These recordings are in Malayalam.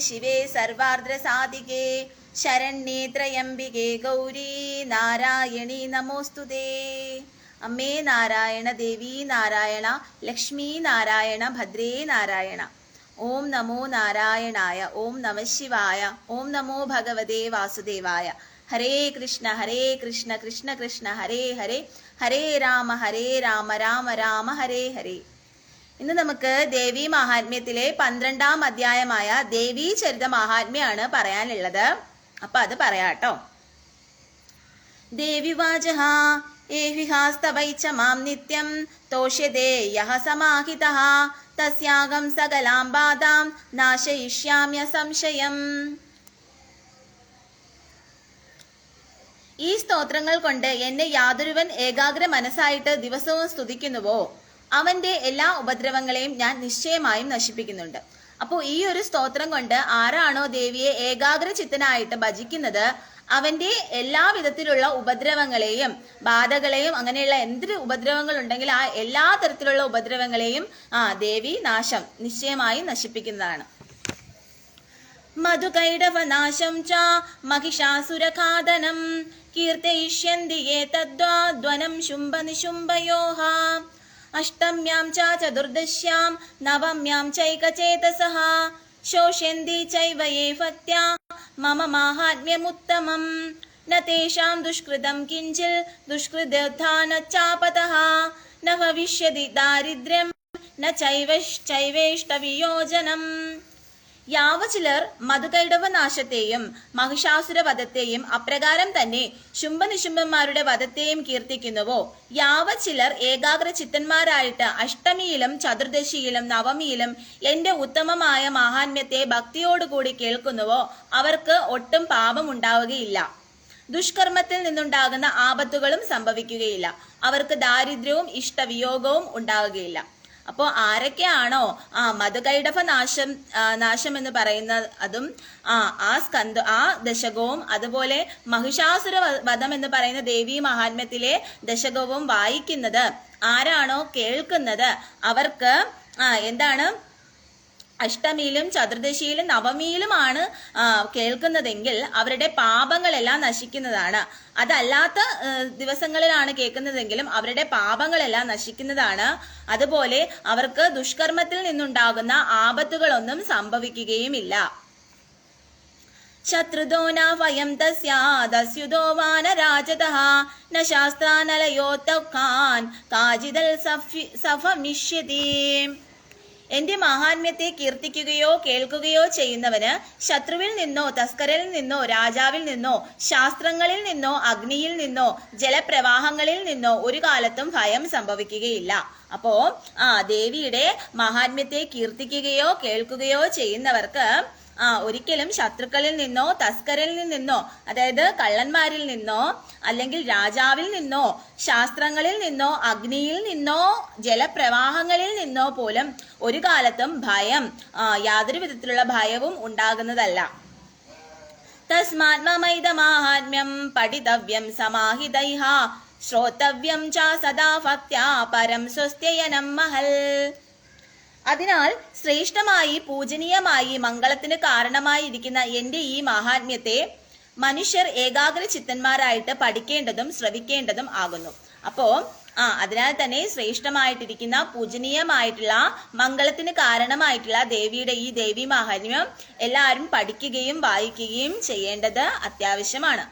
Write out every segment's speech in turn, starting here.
ശിവേ സർവാർദ്ര സാധികേ ശരണ്യേ ത്രയംബികേ ഗൗരി നാരായണി നമോസ്തുതേ. അമ്മേ നാരായണ, ദേവി നാരായണ, ലക്ഷ്മി നാരായണ, ഭദ്രേ നാരായണ. ഓം നമോ നാരായണായ. ഓം നമ ശിവായ. ഓം നമോ ഭഗവതേ വാസുദേവായ. ഹരേ കൃഷ്ണ കൃഷ്ണ കൃഷ്ണ ഹരേ ഹരേ, ഹരേ രാമ രാമ രാമ ഹരേ ഹരേ. ഇന്ന് നമുക്ക് ദേവി മഹാത്മ്യത്തിലെ 12-ാം അധ്യായമായ ദേവീ ചരിത മഹാത്മ്യാണ് പറയാനുള്ളത്. അപ്പൊ അത് പറയാട്ടോ. ദേവി വാചഃ ഏഹിഹാസ്തവൈച്ച മാം നിത്യം തോഷ്യതേ യഃ സമാഹിതഃ തസ്യാഹം സകലാം ബാധാം നാശയിഷ്യാമ്യ സംശയം. ഈ സ്തോത്രങ്ങൾ കൊണ്ട് എന്നെ യാതൊരുവൻ ഏകാഗ്ര മനസ്സായിട്ട് ദിവസവും സ്തുതിക്കുന്നുവോ അവന്റെ എല്ലാ ഉപദ്രവങ്ങളെയും ഞാൻ നിശ്ചയമായും നശിപ്പിക്കുന്നുണ്ട്. അപ്പോൾ ഈ ഒരു സ്തോത്രം കൊണ്ട് ആരാണോ ദേവിയെ ഏകാഗ്ര ചിത്തനായിട്ട് ഭജിക്കുന്നത് അവന്റെ എല്ലാ വിധത്തിലുള്ള ഉപദ്രവങ്ങളെയും ബാധകളെയും അങ്ങനെയുള്ള എന്തൊരു ഉപദ്രവങ്ങൾ ഉണ്ടെങ്കിൽ ആ എല്ലാ തരത്തിലുള്ള ഉപദ്രവങ്ങളെയും ദേവി നിശ്ചയമായും നശിപ്പിക്കുന്നതാണ്. മധുകൈടവനാശം ച മഹിഷാസുരഘാതനം കീർത്തയിഷ്യന്തി ഏതദ്വാദ്വനം ശുംഭനിശുംഭയോഃ അഷ്ടമ്യാം ച ചതുർദശ്യാം നവമ്യാം ചൈകചേതസഃ ശോഷ്യന്തി ചൈവ യേ ഭക്ത്യാ മമ മാഹാത്മ്യമുത്തമം ന തേഷാം ദുഷ്കൃതം കിഞ്ചിൽ ദുഷ്കൃതോദ്ധാന ചാപതഃ ന ഭവിഷ്യതി ദാരിദ്ര്യം ന ചൈവേഷ്ടവിയോജനം. യാവചിലർ മധുകൈടവ നാശത്തെയും മഹിഷാസുര വധത്തെയും അപ്രകാരം തന്നെ ശുംഭനിശുംഭന്മാരുടെ വധത്തെയും കീർത്തിക്കുന്നുവോ യാവചിലർ ഏകാഗ്ര ചിത്തന്മാരായിട്ട് അഷ്ടമിയിലും ചതുർദശിയിലും നവമിയിലും എന്റെ ഉത്തമമായ മഹാത്മ്യത്തെ ഭക്തിയോടുകൂടി കേൾക്കുന്നുവോ അവർക്ക് ഒട്ടും പാപം ഉണ്ടാവുകയില്ല. ദുഷ്കർമ്മത്തിൽ നിന്നുണ്ടാകുന്ന ആപത്തുകളും സംഭവിക്കുകയില്ല. അവർക്ക് ദാരിദ്ര്യവും ഇഷ്ടവിയോഗവും ഉണ്ടാവുകയില്ല. അപ്പോൾ ആരൊക്കെയാണോ മധുകൈടഭ നാശം എന്ന് പറയുന്ന അതും ആ ദശകവും അതുപോലെ മഹിഷാസുര വധം എന്ന് പറയുന്ന ദേവീ മഹാത്മ്യത്തിലെ ദശകവും വായിക്കുന്നത് ആരാണോ കേൾക്കുന്നത് അവർക്ക് എന്താണ് അഷ്ടമിയിലും ചതുർദശിയിലും നവമിയിലുമാണ് കേൾക്കുന്നതെങ്കിൽ അവരുടെ പാപങ്ങളെല്ലാം നശിക്കുന്നതാണ്. അതല്ലാത്ത ദിവസങ്ങളിലാണ് കേൾക്കുന്നതെങ്കിലും അവരുടെ പാപങ്ങളെല്ലാം നശിക്കുന്നതാണ്. അതുപോലെ അവർക്ക് ദുഷ്കർമ്മത്തിൽ നിന്നുണ്ടാകുന്ന ആപത്തുകളൊന്നും സംഭവിക്കുകയുമില്ല. ശത്രുദോ ന വയം തസ്യാദസ്യുതോ വാനരാജതഃ ന ശാസ്ത്രാനലയോത്തഖാൻ കാജിദൽ സഫമിഷ്യതി. എന്റെ മഹാത്മ്യത്തെ കീർത്തിക്കുകയോ കേൾക്കുകയോ ചെയ്യുന്നവന് ശത്രുവിൽ നിന്നോ തസ്കരനിൽ നിന്നോ രാജാവിൽ നിന്നോ ശാസ്ത്രങ്ങളിൽ നിന്നോ അഗ്നിയിൽ നിന്നോ ജലപ്രവാഹങ്ങളിൽ നിന്നോ ഒരു കാലത്തും ഭയം സംഭവിക്കുകയില്ല. അപ്പോ ദേവിയുടെ മഹാത്മ്യത്തെ കീർത്തിക്കുകയോ കേൾക്കുകയോ ചെയ്യുന്നവർക്ക് ഒരിക്കലും ശത്രുക്കളിൽ നിന്നോ തസ്കരിൽ നിന്നോ അതായത് കള്ളന്മാരിൽ നിന്നോ അല്ലെങ്കിൽ രാജാവിൽ നിന്നോ ശാസ്ത്രങ്ങളിൽ നിന്നോ അഗ്നിയിൽ നിന്നോ ജലപ്രവാഹങ്ങളിൽ നിന്നോ പോലും ഒരു കാലത്തും ഭയം യാതൊരു വിധത്തിലുള്ള ഭയവും ഉണ്ടാകുന്നതല്ല. തസ്മാത് മമൈദമാഹാത്മ്യം പഠിതവ്യം സമാഹിതൈഃ ശ്രോതവ്യം ച സദാ ഭക്ത്യാ പരം സ്വസ്ത്യയനം മഹൽ. അതിനാൽ ശ്രേഷ്ഠമായി പൂജനീയമായി മംഗളത്തിന് കാരണമായിരിക്കുന്ന എന്റെ ഈ മഹാത്മ്യത്തെ മനുഷ്യർ ഏകാഗ്ര ചിത്തന്മാരായിട്ട് പഠിക്കേണ്ടതും ശ്രവിക്കേണ്ടതും ആകുന്നു. അപ്പോ അതിനാൽ തന്നെ ശ്രേഷ്ഠമായിട്ടിരിക്കുന്ന പൂജനീയമായിട്ടുള്ള മംഗളത്തിന് കാരണമായിട്ടുള്ള ദേവിയുടെ ഈ ദേവി മഹാത്മ്യം എല്ലാവരും പഠിക്കുകയും വായിക്കുകയും ചെയ്യേണ്ടത് അത്യാവശ്യമാണ്.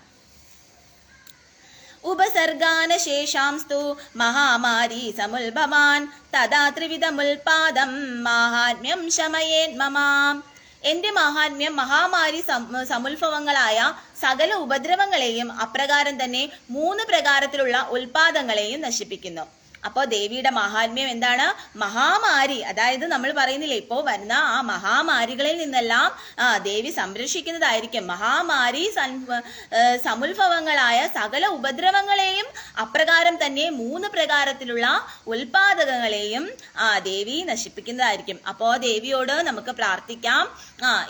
ഉപസർഗാനശേഷാംസ്തു മഹാമാരി സമുൽഭവാൻ തഥാ ത്രിവിധമുൽപാദം മാഹാത്മ്യം ശമയേത് മമ. എന്റെ മഹാത്മ്യം മഹാമാരി സമുൽഭവങ്ങളായ സകല ഉപദ്രവങ്ങളെയും അപ്രകാരം തന്നെ 3 പ്രകാരത്തിലുള്ള ഉൽപാദങ്ങളെയും നശിപ്പിക്കുന്നു. അപ്പോൾ ദേവിയുടെ മഹാത്മ്യം എന്താണ്? മഹാമാരി, അതായത് നമ്മൾ പറയുന്നില്ലേ ഇപ്പോ വരുന്ന ആ മഹാമാരികളിൽ നിന്നെല്ലാം ദേവി സംരക്ഷിക്കുന്നതായിരിക്കും. മഹാമാരി സമുൽഭവങ്ങളായ സകല ഉപദ്രവങ്ങളെയും അപ്രകാരം തന്നെ 3 പ്രകാരത്തിലുള്ള ഉൽപാദകങ്ങളെയും ദേവി നശിപ്പിക്കുന്നതായിരിക്കും. അപ്പോ ദേവിയോട് നമുക്ക് പ്രാർത്ഥിക്കാം.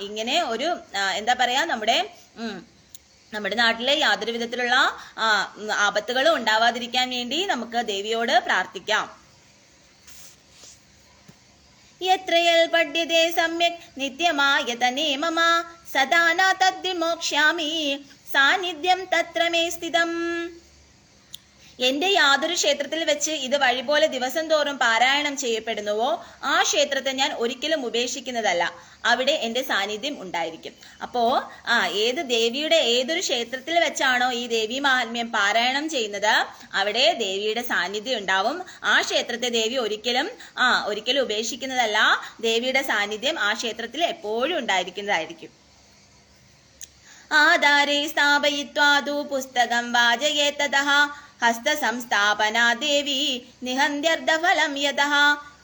ഇങ്ങനെ ഒരു എന്താ പറയാ നമ്മുടെ നാട്ടിലെ യാതൊരു വിധത്തിലുള്ള ആപത്തുകളും ഉണ്ടാവാതിരിക്കാൻ വേണ്ടി നമുക്ക് ദേവിയോട് പ്രാർത്ഥിക്കാം. യത്രയൽ പഠ്യതേ സമ്യക് നിത്യമായതനേ മമ സദാ ന തദ്വിമോക്ഷ്യാമി സാന്നിധ്യം തത്ര മേ സ്ഥിതം. എന്റെ യാതൊരു ക്ഷേത്രത്തിൽ വെച്ച് ഇത് വഴി പോലെ ദിവസം തോറും പാരായണം ചെയ്യപ്പെടുന്നുവോ ആ ക്ഷേത്രത്തെ ഞാൻ ഒരിക്കലും ഉപേക്ഷിക്കുന്നതല്ല. അവിടെ എന്റെ സാന്നിധ്യം ഉണ്ടായിരിക്കും. അപ്പോ ദേവിയുടെ ഏതൊരു ക്ഷേത്രത്തിൽ വെച്ചാണോ ഈ ദേവി മഹാത്മ്യം പാരായണം ചെയ്യുന്നത് അവിടെ ദേവിയുടെ സാന്നിധ്യം ഉണ്ടാവും. ആ ക്ഷേത്രത്തെ ദേവി ഒരിക്കലും ഉപേക്ഷിക്കുന്നതല്ല. ദേവിയുടെ സാന്നിധ്യം ആ ക്ഷേത്രത്തിൽ എപ്പോഴും ഉണ്ടായിരിക്കുന്നതായിരിക്കും. ആധാരേ സ്ഥാപയിത്വാതു പുസ്തകം വാചയേതതഃ ഹസ്ത സംസ്ഥാപനാ ദേവി നിഹന്ത്യർദ്ധഫലം യതഃ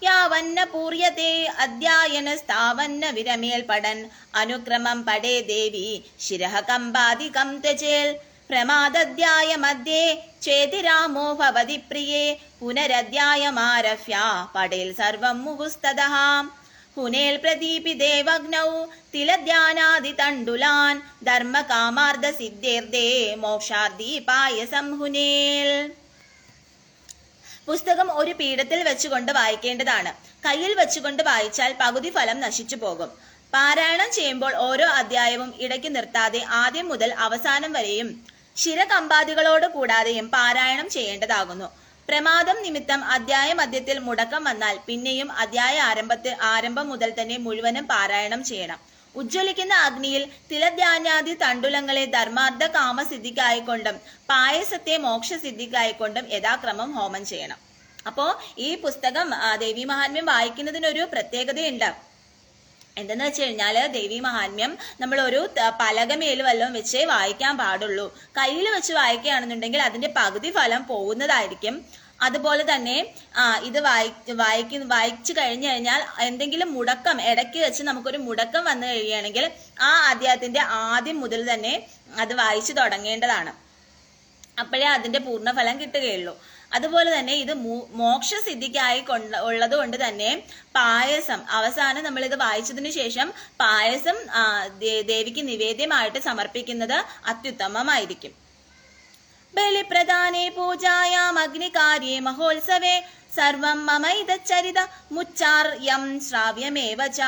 യാവന്ന പൂര്യത്തെ അധ്യായനസ്താവന്ന വിരമേൽ പഠൻ അനുക്രമം പടേ ദേവി ശിരഃ കമ്പാദികം ത്യജേൽ പ്രമാദധ്യായ മധ്യേ ചേതിരാമോ ഭവതി പ്രിയേ പുനരധ്യായമാരഭ്യ പടേൽ സർവം മുഹുസ്തതഃ ഹുനേൽ പ്രദീപിതേ വഗ്നൗ തിലധ്യാനാദി തണ്ടുലാൻ ധർമ്മകാമാർദ്ധ സിദ്ധേർദേ മോക്ഷാർദ്ധി പായസം ഹുനേൽ. പുസ്തകം ഒരു പീഠത്തിൽ വെച്ചുകൊണ്ട് വായിക്കേണ്ടതാണ്. കയ്യിൽ വെച്ചുകൊണ്ട് വായിച്ചാൽ പകുതി ഫലം നശിച്ചു പോകും. പാരായണം ചെയ്യുമ്പോൾ ഓരോ അധ്യായവും ഇടയ്ക്ക് നിർത്താതെ ആദ്യം മുതൽ അവസാനം വരെയും ശിരകമ്പാദികളോട് കൂടാതെയും പാരായണം ചെയ്യേണ്ടതാകുന്നു. പ്രമാദം നിമിത്തം അധ്യായ മധ്യത്തിൽ മുടക്കം വന്നാൽ പിന്നെയും അധ്യായ ആരംഭം മുതൽ തന്നെ മുഴുവനും പാരായണം ചെയ്യണം. ഉജ്ജ്വലിക്കുന്ന അഗ്നിയിൽ തിലധ്യാനാദി തണ്ടുലങ്ങളെ ധർമാർത്ഥ കാമസിദ്ധിക്കായിക്കൊണ്ടും പായസത്തെ മോക്ഷസിദ്ധിക്കായിക്കൊണ്ടും യഥാക്രമം ഹോമം ചെയ്യണം. അപ്പോ ഈ പുസ്തകം ദേവി മഹാത്മ്യം വായിക്കുന്നതിനൊരു പ്രത്യേകതയുണ്ട്. എന്തെന്ന് വെച്ച് കഴിഞ്ഞാല് ദേവി മഹാത്മ്യം നമ്മൾ ഒരു പലകമേൽ വല്ലതും വെച്ചേ വായിക്കാൻ പാടുള്ളൂ. കയ്യിൽ വെച്ച് വായിക്കുകയാണെന്നുണ്ടെങ്കിൽ അതിന്റെ പകുതി ഫലം പോകുന്നതായിരിക്കും. അതുപോലെ തന്നെ ഇത് വായിച്ചു കഴിഞ്ഞു കഴിഞ്ഞാൽ എന്തെങ്കിലും മുടക്കം ഇടയ്ക്ക് വെച്ച് നമുക്കൊരു മുടക്കം വന്നു കഴിയുകയാണെങ്കിൽ ആ അധ്യായത്തിന്റെ ആദ്യം മുതൽ തന്നെ അത് വായിച്ചു തുടങ്ങേണ്ടതാണ്. അപ്പോഴേ അതിന്റെ പൂർണ്ണഫലം കിട്ടുകയുള്ളൂ. അതുപോലെ തന്നെ ഇത് മോക്ഷസിദ്ധിക്കായി ഉള്ളത് കൊണ്ട് തന്നെ പായസം അവസാനം നമ്മൾ ഇത് വായിച്ചതിന് ശേഷം പായസം ദേവിക്ക് നിവേദ്യമായിട്ട് സമർപ്പിക്കുന്നത് അത്യുത്തമമായിരിക്കും. ബലിപ്രദാനേ പൂജായാം അഗ്നികാര്യേ മഹോത്സവേ സർവം മമൈതച്ചരിത മുച്ചാർയം ശ്രാവ്യമേവ ച.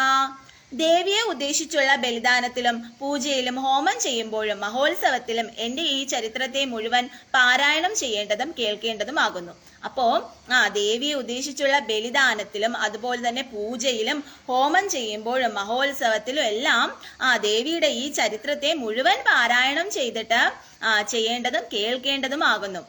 ദേവിയെ ഉദ്ദേശിച്ചുള്ള ബലിദാനത്തിലും പൂജയിലും ഹോമം ചെയ്യുമ്പോഴും മഹോത്സവത്തിലും എന്റെ ഈ ചരിത്രത്തെ മുഴുവൻ പാരായണം ചെയ്യേണ്ടതും കേൾക്കേണ്ടതുമാകുന്നു. അപ്പോ ദേവിയെ ഉദ്ദേശിച്ചുള്ള ബലിദാനത്തിലും അതുപോലെ തന്നെ പൂജയിലും ഹോമം ചെയ്യുമ്പോഴും മഹോത്സവത്തിലും എല്ലാം ദേവിയുടെ ഈ ചരിത്രത്തെ മുഴുവൻ പാരായണം ചെയ്തിട്ട് ചെയ്യേണ്ടതും കേൾക്കേണ്ടതുമാകുന്നു.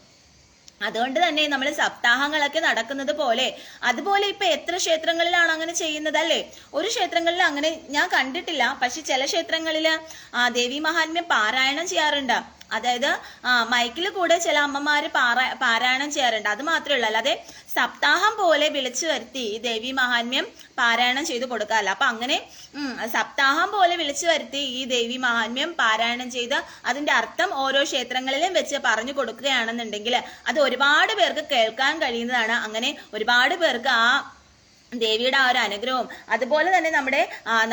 അതുകൊണ്ട് തന്നെ നമ്മൾ സപ്താഹങ്ങളൊക്കെ നടക്കുന്നത് പോലെ അതുപോലെ ഇപ്പൊ എത്ര ക്ഷേത്രങ്ങളിലാണ് അങ്ങനെ ചെയ്യുന്നത് അല്ലേ? ഒരു ക്ഷേത്രങ്ങളിൽ അങ്ങനെ ഞാൻ കണ്ടിട്ടില്ല. പക്ഷെ ചില ക്ഷേത്രങ്ങളില് ദേവി മഹാത്മ്യം പാരായണം ചെയ്യാറുണ്ട്. അതായത് മൈക്കിൽ കൂടെ ചില അമ്മമാര് പാരായണം ചെയ്യാറുണ്ട്. അത് മാത്രമേ ഉള്ളൂ, അല്ലാതെ സപ്താഹം പോലെ വിളിച്ചു വരുത്തി ദേവി മഹാത്മ്യം പാരായണം ചെയ്തു കൊടുക്കാറില്ല. അപ്പൊ അങ്ങനെ സപ്താഹം പോലെ വിളിച്ചു വരുത്തി ഈ ദേവി മഹാത്മ്യം പാരായണം ചെയ്ത് അതിന്റെ അർത്ഥം ഓരോ ക്ഷേത്രങ്ങളിലും വെച്ച് പറഞ്ഞു കൊടുക്കുകയാണെന്നുണ്ടെങ്കിൽ അത് ഒരുപാട് പേർക്ക് കേൾക്കാൻ കഴിയുന്നതാണ്. അങ്ങനെ ഒരുപാട് പേർക്ക് ആ ദേവിയുടെ ആ ഒരു അനുഗ്രഹവും അതുപോലെ തന്നെ നമ്മുടെ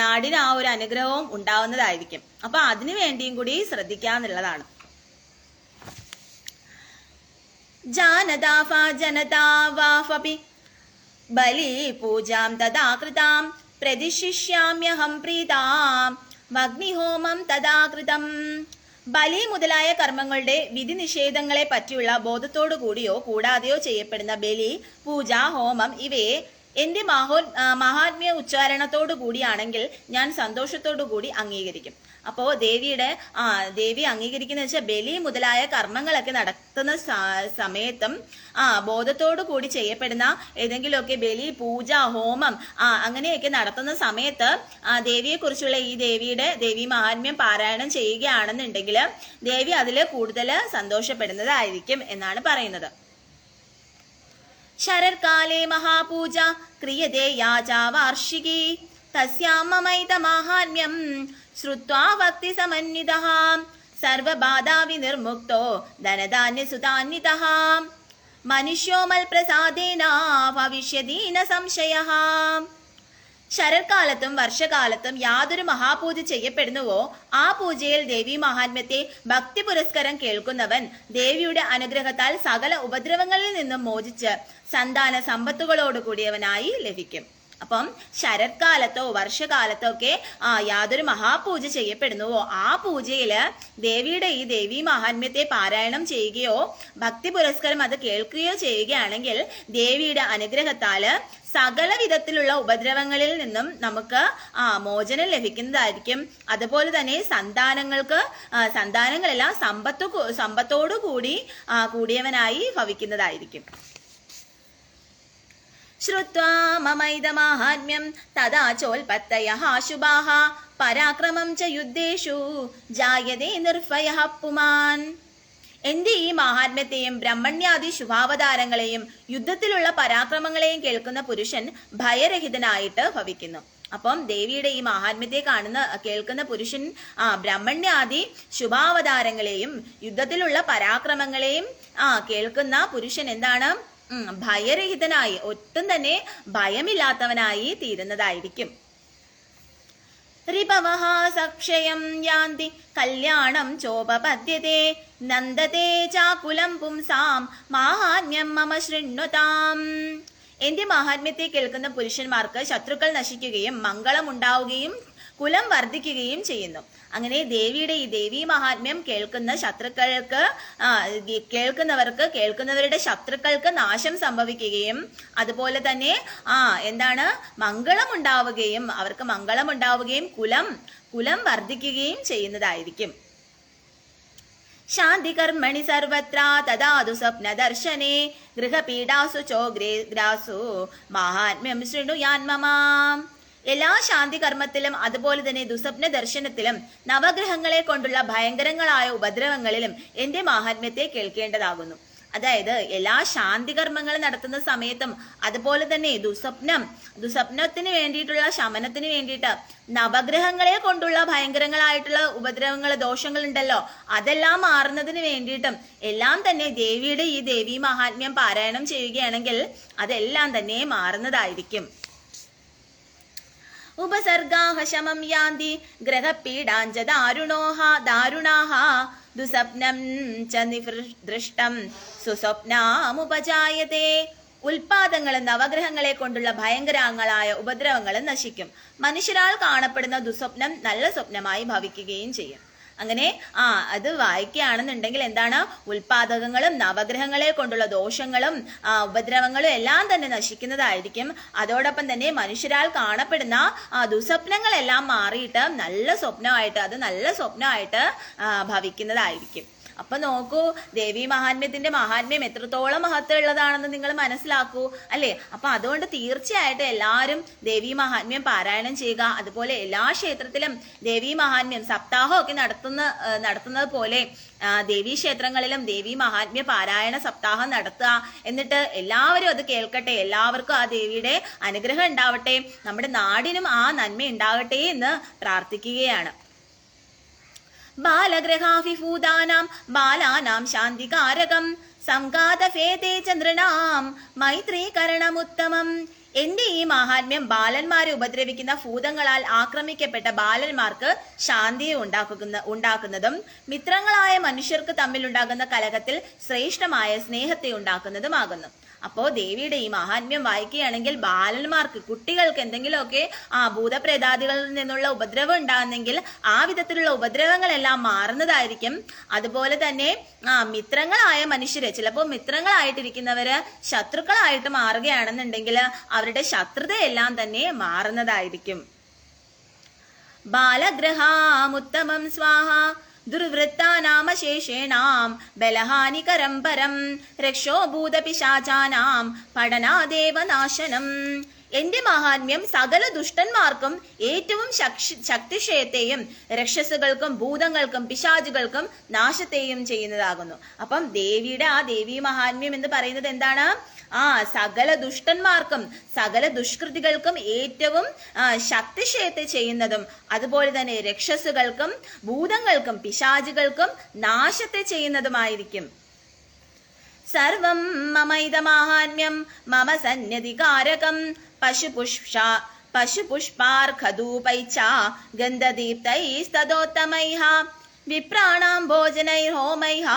നാടിന് ആ ഒരു അനുഗ്രഹവും ഉണ്ടാവുന്നതായിരിക്കും. അപ്പൊ അതിനു വേണ്ടിയും കൂടി ശ്രദ്ധിക്കാന്നുള്ളതാണ്. ജനതാവാഫപി ബലി പൂജാം തദാ കൃതാം പ്രതിശിഷ്യാമ്യഹം പ്രീതാം അഗ്നിഹോമം തദാ കൃതം. ബലി മുതലായ കർമ്മങ്ങളുടെ വിധി നിഷേധങ്ങളെ പറ്റിയുള്ള ബോധത്തോടു കൂടിയോ കൂടാതെയോ ചെയ്യപ്പെടുന്ന ബലി, പൂജ, ഹോമം ഇവയെ എന്റെ മഹാത്മ്യ ഉച്ചാരണത്തോടു കൂടിയാണെങ്കിൽ ഞാൻ സന്തോഷത്തോടു കൂടി അംഗീകരിക്കും. അപ്പോ ദേവി അംഗീകരിക്കുന്ന വെച്ചാൽ ബലി മുതലായ കർമ്മങ്ങളൊക്കെ നടത്തുന്ന സമയത്തും ബോധത്തോടു കൂടി ചെയ്യപ്പെടുന്ന ഏതെങ്കിലുമൊക്കെ ബലി, പൂജ, ഹോമം അങ്ങനെയൊക്കെ നടത്തുന്ന സമയത്ത് ദേവിയെ കുറിച്ചുള്ള ഈ ദേവി മഹാത്മ്യം പാരായണം ചെയ്യുകയാണെന്നുണ്ടെങ്കിൽ ദേവി അതിൽ കൂടുതൽ സന്തോഷപ്പെടുന്നതായിരിക്കും എന്നാണ് പറയുന്നത്. ശരത്കാലേ മഹാപൂജ ക്രിയതേ യാചാ വാർഷികീ തസ്യാം മമൈത മാഹാത്മ്യം ശ്രുത്വാ ഭക്തി സമന്വിതഃ സർവബാധാ വിനിർമുക്തോ ധനധാന്യസുതാന്വിതഃ മനുഷ്യോ മൽപ്രസാദേന ഭവിഷ്യതി ന സംശയഃ. ശരത്കാലത്തും വർഷകാലത്തും യാതൊരു മഹാപൂജ ചെയ്യപ്പെടുന്നുവോ ആ പൂജയിൽ ദേവി മഹാത്മ്യത്തെ ഭക്തി പുരസ്കരം കേൾക്കുന്നവൻ ദേവിയുടെ അനുഗ്രഹത്താൽ സകല ഉപദ്രവങ്ങളിൽ നിന്നും മോചിച്ച് സന്താന സമ്പത്തുകളോട് കൂടിയവനായി ലഭിക്കും. അപ്പം ശരത്കാലത്തോ വർഷകാലത്തോ ഒക്കെ യാതൊരു മഹാപൂജ ചെയ്യപ്പെടുന്നുവോ ആ പൂജയില് ദേവിയുടെ ഈ ദേവീ മഹാത്മ്യത്തെ പാരായണം ചെയ്യുകയോ ഭക്തി പുരസ്കാരം അത് കേൾക്കുകയോ ചെയ്യുകയാണെങ്കിൽ ദേവിയുടെ അനുഗ്രഹത്താല് സകല വിധത്തിലുള്ള ഉപദ്രവങ്ങളിൽ നിന്നും നമുക്ക് മോചനം ലഭിക്കുന്നതായിരിക്കും. അതുപോലെ തന്നെ സന്താനങ്ങളെല്ലാം സമ്പത്തോടു കൂടിയവനായി ഭവിക്കുന്നതായിരിക്കും. ശ്രുത്വാ മമൈദമാഹാത്മ്യം തഥാ ചോൽപത്തയഃ ശുഭാഃ പരാക്രമം ച യുദ്ധേഷു ജായതേ നിർഭയഃ പുമാൻ. എന്റെ ഈ മഹാത്മ്യത്തെയും ബ്രഹ്മണ്യാദി ശുഭാവതാരങ്ങളെയും യുദ്ധത്തിലുള്ള പരാക്രമങ്ങളെയും കേൾക്കുന്ന പുരുഷൻ ഭയരഹിതനായിട്ട് ഭവിക്കുന്നു. അപ്പം ദേവിയുടെ ഈ മഹാത്മ്യത്തെ കേൾക്കുന്ന പുരുഷൻ ബ്രഹ്മണ്യാദി ശുഭാവതാരങ്ങളെയും യുദ്ധത്തിലുള്ള പരാക്രമങ്ങളെയും കേൾക്കുന്ന പുരുഷൻ എന്താണ് ഭയരഹിതനായി ഒട്ടും തന്നെ ഭയമില്ലാത്തവനായി തീരുന്നതായിരിക്കും. ഋപവഃ സക്ഷയം യാന്തി കല്യാണം ചോപപദ്യതേ നന്ദതേ ചാകുലം പുംസാം മാഹാത്മ്യം മമ ശൃണ്വതാം. എന്റെ മഹാത്മ്യത്തെ കേൾക്കുന്ന പുരുഷന്മാർക്ക് ശത്രുക്കൾ നശിക്കുകയും മംഗളമുണ്ടാവുകയും കുലം വർദ്ധിക്കുകയും ചെയ്യുന്നു. അങ്ങനെ ദേവിയുടെ ഈ ദേവീ മഹാത്മ്യം കേൾക്കുന്ന കേൾക്കുന്നവരുടെ ശത്രുക്കൾക്ക് നാശം സംഭവിക്കുകയും അതുപോലെ തന്നെ അവർക്ക് മംഗളമുണ്ടാവുകയും കുലം വർദ്ധിക്കുകയും ചെയ്യുന്നതായിരിക്കും. ശാന്തി കർമ്മണി സർവത്ര തദാതു സ്വപ്ന ദർശനേ ഗൃഹപീഡാസു ചോഗ്രാസു മഹാത്മ്യം ശൃണുയാൻ മമാം. എല്ലാ ശാന്തി കർമ്മത്തിലും അതുപോലെ തന്നെ ദുസ്വപ്ന ദർശനത്തിലും നവഗ്രഹങ്ങളെ കൊണ്ടുള്ള ഭയങ്കരങ്ങളായ ഉപദ്രവങ്ങളിലും എന്റെ മഹാത്മ്യത്തെ കേൾക്കേണ്ടതാകുന്നു. അതായത് എല്ലാ ശാന്തി കർമ്മങ്ങൾ നടത്തുന്ന സമയത്തും അതുപോലെ തന്നെ ദുസ്വപ്നത്തിന് വേണ്ടിയിട്ടുള്ള ശമനത്തിന് വേണ്ടിയിട്ട് നവഗ്രഹങ്ങളെ കൊണ്ടുള്ള ഭയങ്കരങ്ങളായിട്ടുള്ള ഉപദ്രവങ്ങൾ ദോഷങ്ങൾ ഉണ്ടല്ലോ അതെല്ലാം മാറുന്നതിന് വേണ്ടിയിട്ടും എല്ലാം തന്നെ ദേവിയുടെ ഈ ദേവീ മഹാത്മ്യം പാരായണം ചെയ്യുകയാണെങ്കിൽ അതെല്ലാം തന്നെ മാറുന്നതായിരിക്കും. ഉപസർഗാഹ ശമം യാന്തി ഗ്രഹപീഡാഞ്ച ദാരുണാഹ ദുസ്വപ്നം ച നിദൃഷ്ടം സുസ്വപ്നാമുപജായതേ. ഉൽപാദങ്ങളും നവഗ്രഹങ്ങളെ കൊണ്ടുള്ള ഭയങ്കരങ്ങളായ ഉപദ്രവങ്ങളും നശിക്കും. മനുഷ്യരാൽ കാണപ്പെടുന്ന ദുസ്വപ്നം നല്ല സ്വപ്നമായി ഭവിക്കുകയും ചെയ്യും. അങ്ങനെ അത് വായിക്കുകയാണെന്നുണ്ടെങ്കിൽ എന്താണ് ഉൽപാദകങ്ങളും നവഗ്രഹങ്ങളെ കൊണ്ടുള്ള ദോഷങ്ങളും ഉപദ്രവങ്ങളും എല്ലാം തന്നെ നശിക്കുന്നതായിരിക്കും. അതോടൊപ്പം തന്നെ മനുഷ്യരാൽ കാണപ്പെടുന്ന ദുസ്വപ്നങ്ങളെല്ലാം മാറിയിട്ട് നല്ല സ്വപ്നമായിട്ട് ഭവിക്കുന്നതായിരിക്കും. അപ്പൊ നോക്കൂ, ദേവീ മഹാത്മ്യത്തിന്റെ മഹാത്മ്യം എത്രത്തോളം മഹത്വം ഉള്ളതാണെന്ന് നിങ്ങൾ മനസ്സിലാക്കൂ അല്ലേ. അപ്പൊ അതുകൊണ്ട് തീർച്ചയായിട്ടും എല്ലാവരും ദേവീ മഹാത്മ്യം പാരായണം ചെയ്യുക. അതുപോലെ എല്ലാ ക്ഷേത്രത്തിലും ദേവീ മഹാത്മ്യം സപ്താഹമൊക്കെ നടത്തുന്നത് പോലെ ദേവീ ക്ഷേത്രങ്ങളിലും ദേവീ മഹാത്മ്യ പാരായണ സപ്താഹം നടത്തുക. എന്നിട്ട് എല്ലാവരും അത് കേൾക്കട്ടെ, എല്ലാവർക്കും ആ ദേവിയുടെ അനുഗ്രഹം ഉണ്ടാവട്ടെ, നമ്മുടെ നാടിനും ആ നന്മ ഉണ്ടാകട്ടെ എന്ന് പ്രാർത്ഥിക്കുകയാണ്. ബാലഗ്രഹാഭിഭൂതാനാം ബാലാനാം ശാന്തികാരകം സംഘാതഭേദേ ചന്ദ്രനാം മൈത്രീകരണമുത്തമം. എന്റെ ഈ മഹാത്മ്യം ബാലന്മാരെ ഉപദ്രവിക്കുന്ന ഭൂതങ്ങളാൽ ആക്രമിക്കപ്പെട്ട ബാലന്മാർക്ക് ശാന്തിയെ ഉണ്ടാക്കുന്നതും മിത്രങ്ങളായ മനുഷ്യർക്ക് തമ്മിലുണ്ടാകുന്ന കലഹത്തിൽ ശ്രേഷ്ഠമായ സ്നേഹത്തെ ഉണ്ടാക്കുന്നതുമാകുന്നു. അപ്പോ ദേവിയുടെ ഈ മഹാത്മ്യം വായിക്കുകയാണെങ്കിൽ ബാലന്മാർക്ക്, കുട്ടികൾക്ക് എന്തെങ്കിലുമൊക്കെ ഭൂതപ്രേതാദികളിൽ നിന്നുള്ള ഉപദ്രവം ഉണ്ടാകുന്നെങ്കിൽ ആ വിധത്തിലുള്ള ഉപദ്രവങ്ങളെല്ലാം മാറുന്നതായിരിക്കും. അതുപോലെ തന്നെ മിത്രങ്ങളായ മനുഷ്യര്, ചിലപ്പോൾ മിത്രങ്ങളായിട്ടിരിക്കുന്നവര് ശത്രുക്കളായിട്ട് മാറുകയാണെന്നുണ്ടെങ്കിൽ അവരുടെ ശത്രുതയെല്ലാം തന്നെ മാറുന്നതായിരിക്കും. ബാലഗ്രഹാമുത്തമം സ്വാഹ ദുർവൃത്താനാമശേഷേണാം ബലഹാനികരം പരം രക്ഷോ ഭൂതപിശാചാനാം പഠനാദേവനാശനം. എന്റെ മഹാത്മ്യം സകല ദുഷ്ടന്മാർക്കും ഏറ്റവും ശക്തിക്ഷയത്തെയും രക്ഷസുകൾക്കും ഭൂതങ്ങൾക്കും പിശാചുകൾക്കും നാശത്തെയും ചെയ്യുന്നതാകുന്നു. അപ്പം ദേവിയുടെ ആ ദേവീ മഹാത്മ്യം എന്ന് പറയുന്നത് എന്താണ്? സകല ദുഷ്ടന്മാർക്കും സകല ദുഷ്കൃതികൾക്കും ഏറ്റവും ശക്തിക്ഷയത്തെ ചെയ്യുന്നതും അതുപോലെ തന്നെ രക്ഷസുകൾക്കും ഭൂതങ്ങൾക്കും പിശാചുകൾക്കും നാശത്തെ ചെയ്യുന്നതുമായിരിക്കും. സർവം മമൈദമാഹാത്മ്യം മമ സന്യതികാരകം പശുപുഷ്പാർഖധൂപൈച്ച ഗന്ധദീപ്തൈസ്തദോത്തമൈഃ വിപ്രാണാം ഭോജനൈർഹോമൈഃ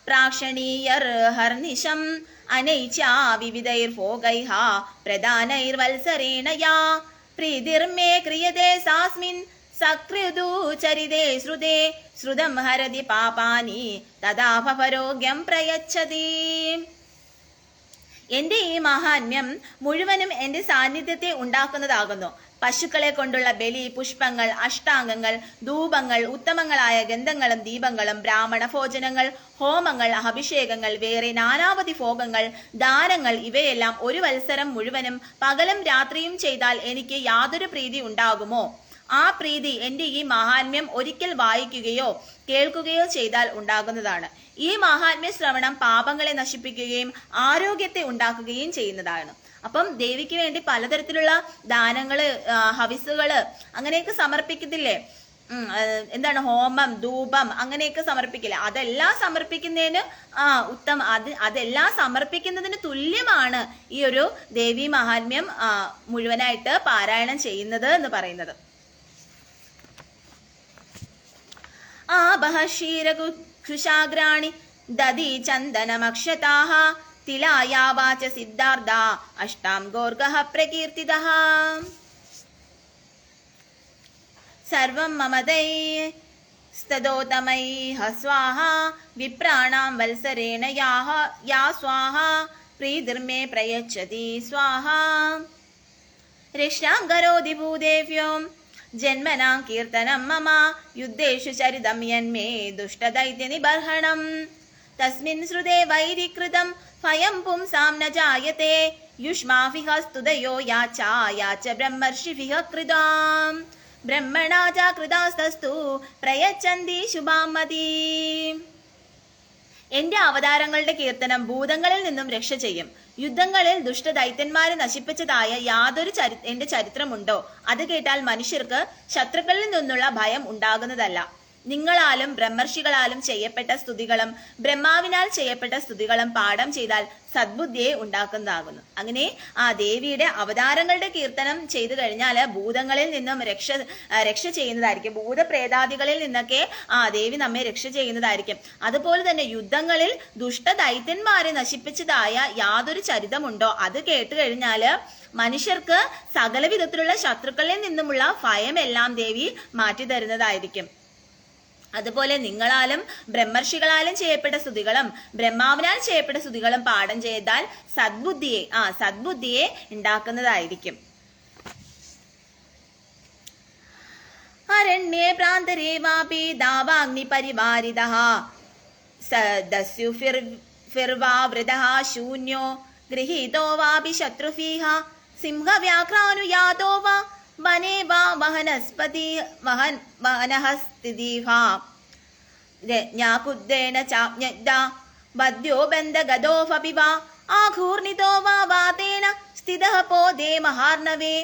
പ്രാക്ഷണീയർഹർനിശം അനൈച്ഛാ വിവിധൈർഭോഗൈഃ പ്രധാനൈർവത്സരേണ യാ പ്രീതിർമേ ക്രിയതേ സാസ്മിൻ സകൃതു ചരിതേ ശ്രുതേ ശ്രുതം ഹരതി പാപാനി തഥാ ഭവരോഗ്യം പ്രയച്ഛതി. എന്റെ ഈ മഹാത്മ്യം മുഴുവനും എന്റെ സാന്നിധ്യത്തെ ഉണ്ടാക്കുന്നതാകുന്നു. പശുക്കളെ കൊണ്ടുള്ള ബലി, പുഷ്പങ്ങൾ, അഷ്ടാംഗങ്ങൾ, ധൂപങ്ങൾ, ഉത്തമങ്ങളായ ഗന്ധങ്ങളും ദീപങ്ങളും, ബ്രാഹ്മണ ഭോജനങ്ങൾ, ഹോമങ്ങൾ, അഭിഷേകങ്ങൾ, വേറെ നാനാവധി ഭോഗങ്ങൾ, ദാനങ്ങൾ, ഇവയെല്ലാം ഒരു വത്സരം മുഴുവനും പകലും രാത്രിയും ചെയ്താൽ എനിക്ക് യാതൊരു പ്രീതി ഉണ്ടാകുമോ? ആ പ്രീതി എന്റെ ഈ മഹാത്മ്യം ഒരിക്കൽ വായിക്കുകയോ കേൾക്കുകയോ ചെയ്താൽ ഉണ്ടാകുന്നതാണ്. ഈ മഹാത്മ്യ ശ്രവണം പാപങ്ങളെ നശിപ്പിക്കുകയും ആരോഗ്യത്തെ ഉണ്ടാക്കുകയും ചെയ്യുന്നതാണ്. അപ്പം ദേവിക്ക് വേണ്ടി പലതരത്തിലുള്ള ദാനങ്ങള്, ഹവിസുകള് അങ്ങനെയൊക്കെ സമർപ്പിക്കത്തില്ലേ? എന്താണ്, ഹോമം, ധൂപം അങ്ങനെയൊക്കെ സമർപ്പിക്കില്ല. അതെല്ലാം സമർപ്പിക്കുന്നതിന് അതെല്ലാം സമർപ്പിക്കുന്നതിന് തുല്യമാണ് ഈ ഒരു ദേവി മഹാത്മ്യം മുഴുവനായിട്ട് പാരായണം ചെയ്യുന്നത് എന്ന് പറയുന്നത്. ആബഹ ക്ഷീരകുശാഗ്രാണി ദധി ചന്ദനമക്ഷതാഃ തിലായാ വാച സിദ്ധാർത്ഥ അഷ്ടാം ഗോർഗഃ പ്രകീർത്തിതഃ. സർവം മമതൈ സ്തദോതമൈഃ സ്വാഹാ വിപ്രാണാം വത്സരേണ യാ സ്വാഹാ പ്രീതിർമേ പ്രയച്ഛതി സ്വാഹാ. രക്ഷാം കരോതി ഭൂദേവ്യോ ജന്മനാം കീർത്തനം മമ യുദ്ധേഷു ചരിതം യന്മേ ദുഷ്ടദൈത്യനിബർഹണം. തസ്മിൻ ശ്രുതേ വൈരികൃതം ഭയം പുംസാം ന ജായത്തെ യുഷ്മാഭിഃ സ്തുതയോ യാച ബ്രഹ്മർഷിഭിഃ കൃതാം ബ്രഹ്മണാ ച കൃതാസ്തസ്തു പ്രയച്ഛന്തി ശുഭാം മതീം. എന്റെ അവതാരങ്ങളുടെ കീർത്തനം ഭൂതങ്ങളിൽ നിന്നും രക്ഷ ചെയ്യും. യുദ്ധങ്ങളിൽ ദുഷ്ടദൈത്യന്മാരെ നശിപ്പിച്ചതായ യാതൊരു എന്റെ ചരിത്രമുണ്ടോ? അത് കേട്ടാൽ മനുഷ്യർക്ക് ശത്രുക്കളിൽ നിന്നുള്ള ഭയം ഉണ്ടാകുന്നതല്ല. നിങ്ങളാലും ബ്രഹ്മർഷികളാലും ചെയ്യപ്പെട്ട സ്തുതികളും ബ്രഹ്മാവിനാൽ ചെയ്യപ്പെട്ട സ്തുതികളും പാഠം ചെയ്താൽ സദ്ബുദ്ധിയെ ഉണ്ടാക്കുന്നതാകുന്നു. അങ്ങനെ ആ ദേവിയുടെ അവതാരങ്ങളുടെ കീർത്തനം ചെയ്തു കഴിഞ്ഞാൽ ഭൂതങ്ങളിൽ നിന്നും രക്ഷ ചെയ്യുന്നതായിരിക്കും. ഭൂതപ്രേതാദികളിൽ നിന്നൊക്കെ ആ ദേവി നമ്മെ രക്ഷ ചെയ്യുന്നതായിരിക്കും. അതുപോലെ തന്നെ യുദ്ധങ്ങളിൽ ദുഷ്ടദൈത്യന്മാരെ നശിപ്പിച്ചതായ യാതൊരു ചരിതമുണ്ടോ? അത് കേട്ട് കഴിഞ്ഞാൽ മനുഷ്യർക്ക് സകല വിധത്തിലുള്ള ശത്രുക്കളിൽ നിന്നുമുള്ള ഭയമെല്ലാം ദേവി മാറ്റി തരുന്നതായിരിക്കും. അതുപോലെ നിങ്ങളാലും ബ്രഹ്മർഷികളാലും ചെയ്യപ്പെട്ട സ്തുതികളും ബ്രഹ്മാവിനാൽ ചെയ്യപ്പെട്ട സ്തുതികളും പാഠം ചെയ്താൽ സദ്ബുദ്ധിയെ ഉണ്ടാക്കുന്നതായിരിക്കും. അരണ്യേ പ്രാന്തരേ വാപി ദാവാഗ്നി പരിവാരിതഃ സദസ്യുഫിർവാവൃതഃ ശൂന്യോ ഗൃഹീതോ വാപി ശത്രുഭിഃ സിംഹവ്യാഘ്രാനുയാതോ വാ വനേ വാ വനഃസ്ഥിതിഃ രജ്ഞാകുദ്ദേന ചാജ്ഞ വദ്യോ ബന്ധഗതോപി വാ ആഘൂർണിതോ വാ വാതേന സ്ഥിതഃ പോദേ മഹാർണവേ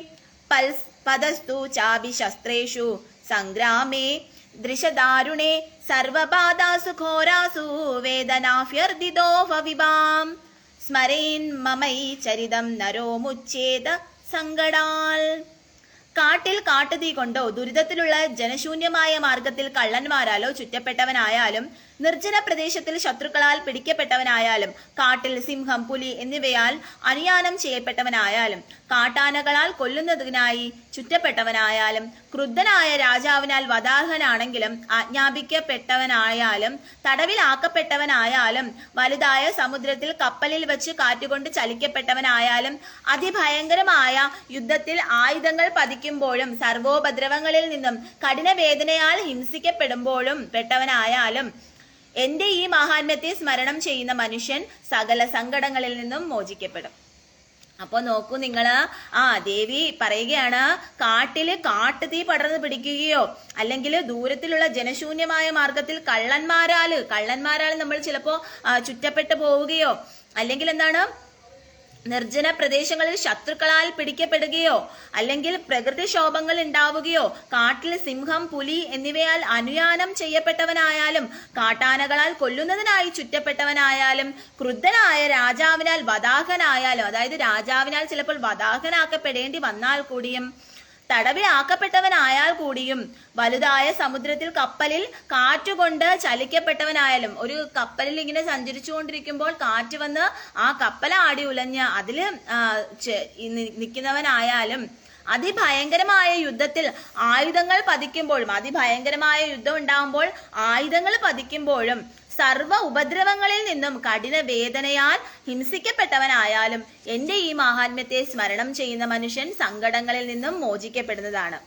പദസ്തു ചാപി ശസ്ത്രേഷു സംഗ്രാമേ ദൃശദാരുണേ സർവപാദാസു ഘോരാസു വേദനാഭ്യർദിതോ വിവാം സ്മരേൻ മമൈ ചരിതം നരോ മുച്ഛേദ സങ്കടാൽ. കാട്ടിൽ കാട്ടുതീ കൊണ്ടോ ദുരിതത്തിലുള്ള ജനശൂന്യമായ മാർഗത്തിൽ കള്ളന്മാരാലോ ചുറ്റപ്പെട്ടവനായാലും നിർജ്ജന പ്രദേശത്തിൽ ശത്രുക്കളാൽ പിടിക്കപ്പെട്ടവനായാലും കാട്ടിൽ സിംഹം, പുലി എന്നിവയാൽ അനുയാനം ചെയ്യപ്പെട്ടവനായാലും കാട്ടാനകളാൽ കൊല്ലുന്നതിനായി ചുറ്റപ്പെട്ടവനായാലും ക്രുദ്ധനായ രാജാവിനാൽ വധാർഹനാണെങ്കിലും ആജ്ഞാപിക്കപ്പെട്ടവനായാലും തടവിലാക്കപ്പെട്ടവനായാലും വലുതായ സമുദ്രത്തിൽ കപ്പലിൽ വെച്ച് കാറ്റുകൊണ്ട് ചലിക്കപ്പെട്ടവനായാലും അതിഭയങ്കരമായ യുദ്ധത്തിൽ ആയുധങ്ങൾ പതിക്കുമ്പോഴും സർവോപദ്രവങ്ങളിൽ നിന്നും കഠിനവേദനയാൽ ഹിംസിക്കപ്പെടുമ്പോഴും പെട്ടവനായാലും എന്റെ ഈ മഹാത്മ്യത്തെ സ്മരണം ചെയ്യുന്ന മനുഷ്യൻ സകല സങ്കടങ്ങളിൽ നിന്നും മോചിക്കപ്പെടും. അപ്പൊ നോക്കൂ നിങ്ങള്, ദേവി പറയുകയാണ്, കാട്ടില് കാട്ടുതീ പടർന്ന് പിടിക്കുകയോ അല്ലെങ്കിൽ ദൂരത്തിലുള്ള ജനശൂന്യമായ മാർഗത്തിൽ കള്ളന്മാരാൽ നമ്മൾ ചിലപ്പോ ചുറ്റപ്പെട്ടു പോവുകയോ അല്ലെങ്കിൽ എന്താണ് നിർജ്ജന പ്രദേശങ്ങളിൽ ശത്രുക്കളാൽ പിടിക്കപ്പെടുകയോ അല്ലെങ്കിൽ പ്രകൃതിക്ഷോഭങ്ങൾ ഉണ്ടാവുകയോ കാട്ടിൽ സിംഹം, പുലി എന്നിവയാൽ അനുയാനം ചെയ്യപ്പെട്ടവനായാലും കാട്ടാനകളാൽ കൊല്ലുന്നതിനായി ചുറ്റപ്പെട്ടവനായാലും ക്രുദ്ധനായ രാജാവിനാൽ വധാഹനായാലും, അതായത് രാജാവിനാൽ ചിലപ്പോൾ വധാഹനാക്കപ്പെടേണ്ടി വന്നാൽ കൂടിയും തടവിലാക്കപ്പെട്ടവനായാൽ കൂടിയും, വലുതായ സമുദ്രത്തിൽ കപ്പലിൽ കാറ്റുകൊണ്ട് ചലിക്കപ്പെട്ടവനായാലും, ഒരു കപ്പലിൽ ഇങ്ങനെ സഞ്ചരിച്ചു കൊണ്ടിരിക്കുമ്പോൾ കാറ്റ് വന്ന് ആ കപ്പൽ ആടി ഉലഞ്ഞ് അതിൽ നിൽക്കുന്നവനായാലും, അതിഭയങ്കരമായ യുദ്ധത്തിൽ ആയുധങ്ങൾ പതിക്കുമ്പോഴും, അതിഭയങ്കരമായ യുദ്ധം ഉണ്ടാകുമ്പോൾ ആയുധങ്ങൾ പതിക്കുമ്പോഴും, സർവ ഉപദ്രവങ്ങളിൽ നിന്നും കഠിന വേദനയാൽ ഹിംസിക്കപ്പെട്ടവനായാലും എൻ്റെ ഈ മാഹാത്മ്യത്തെ സ്മരണം ചെയ്യുന്ന മനുഷ്യൻ സങ്കടങ്ങളിൽ നിന്നും മോചിക്കപ്പെടുന്നതാണ്.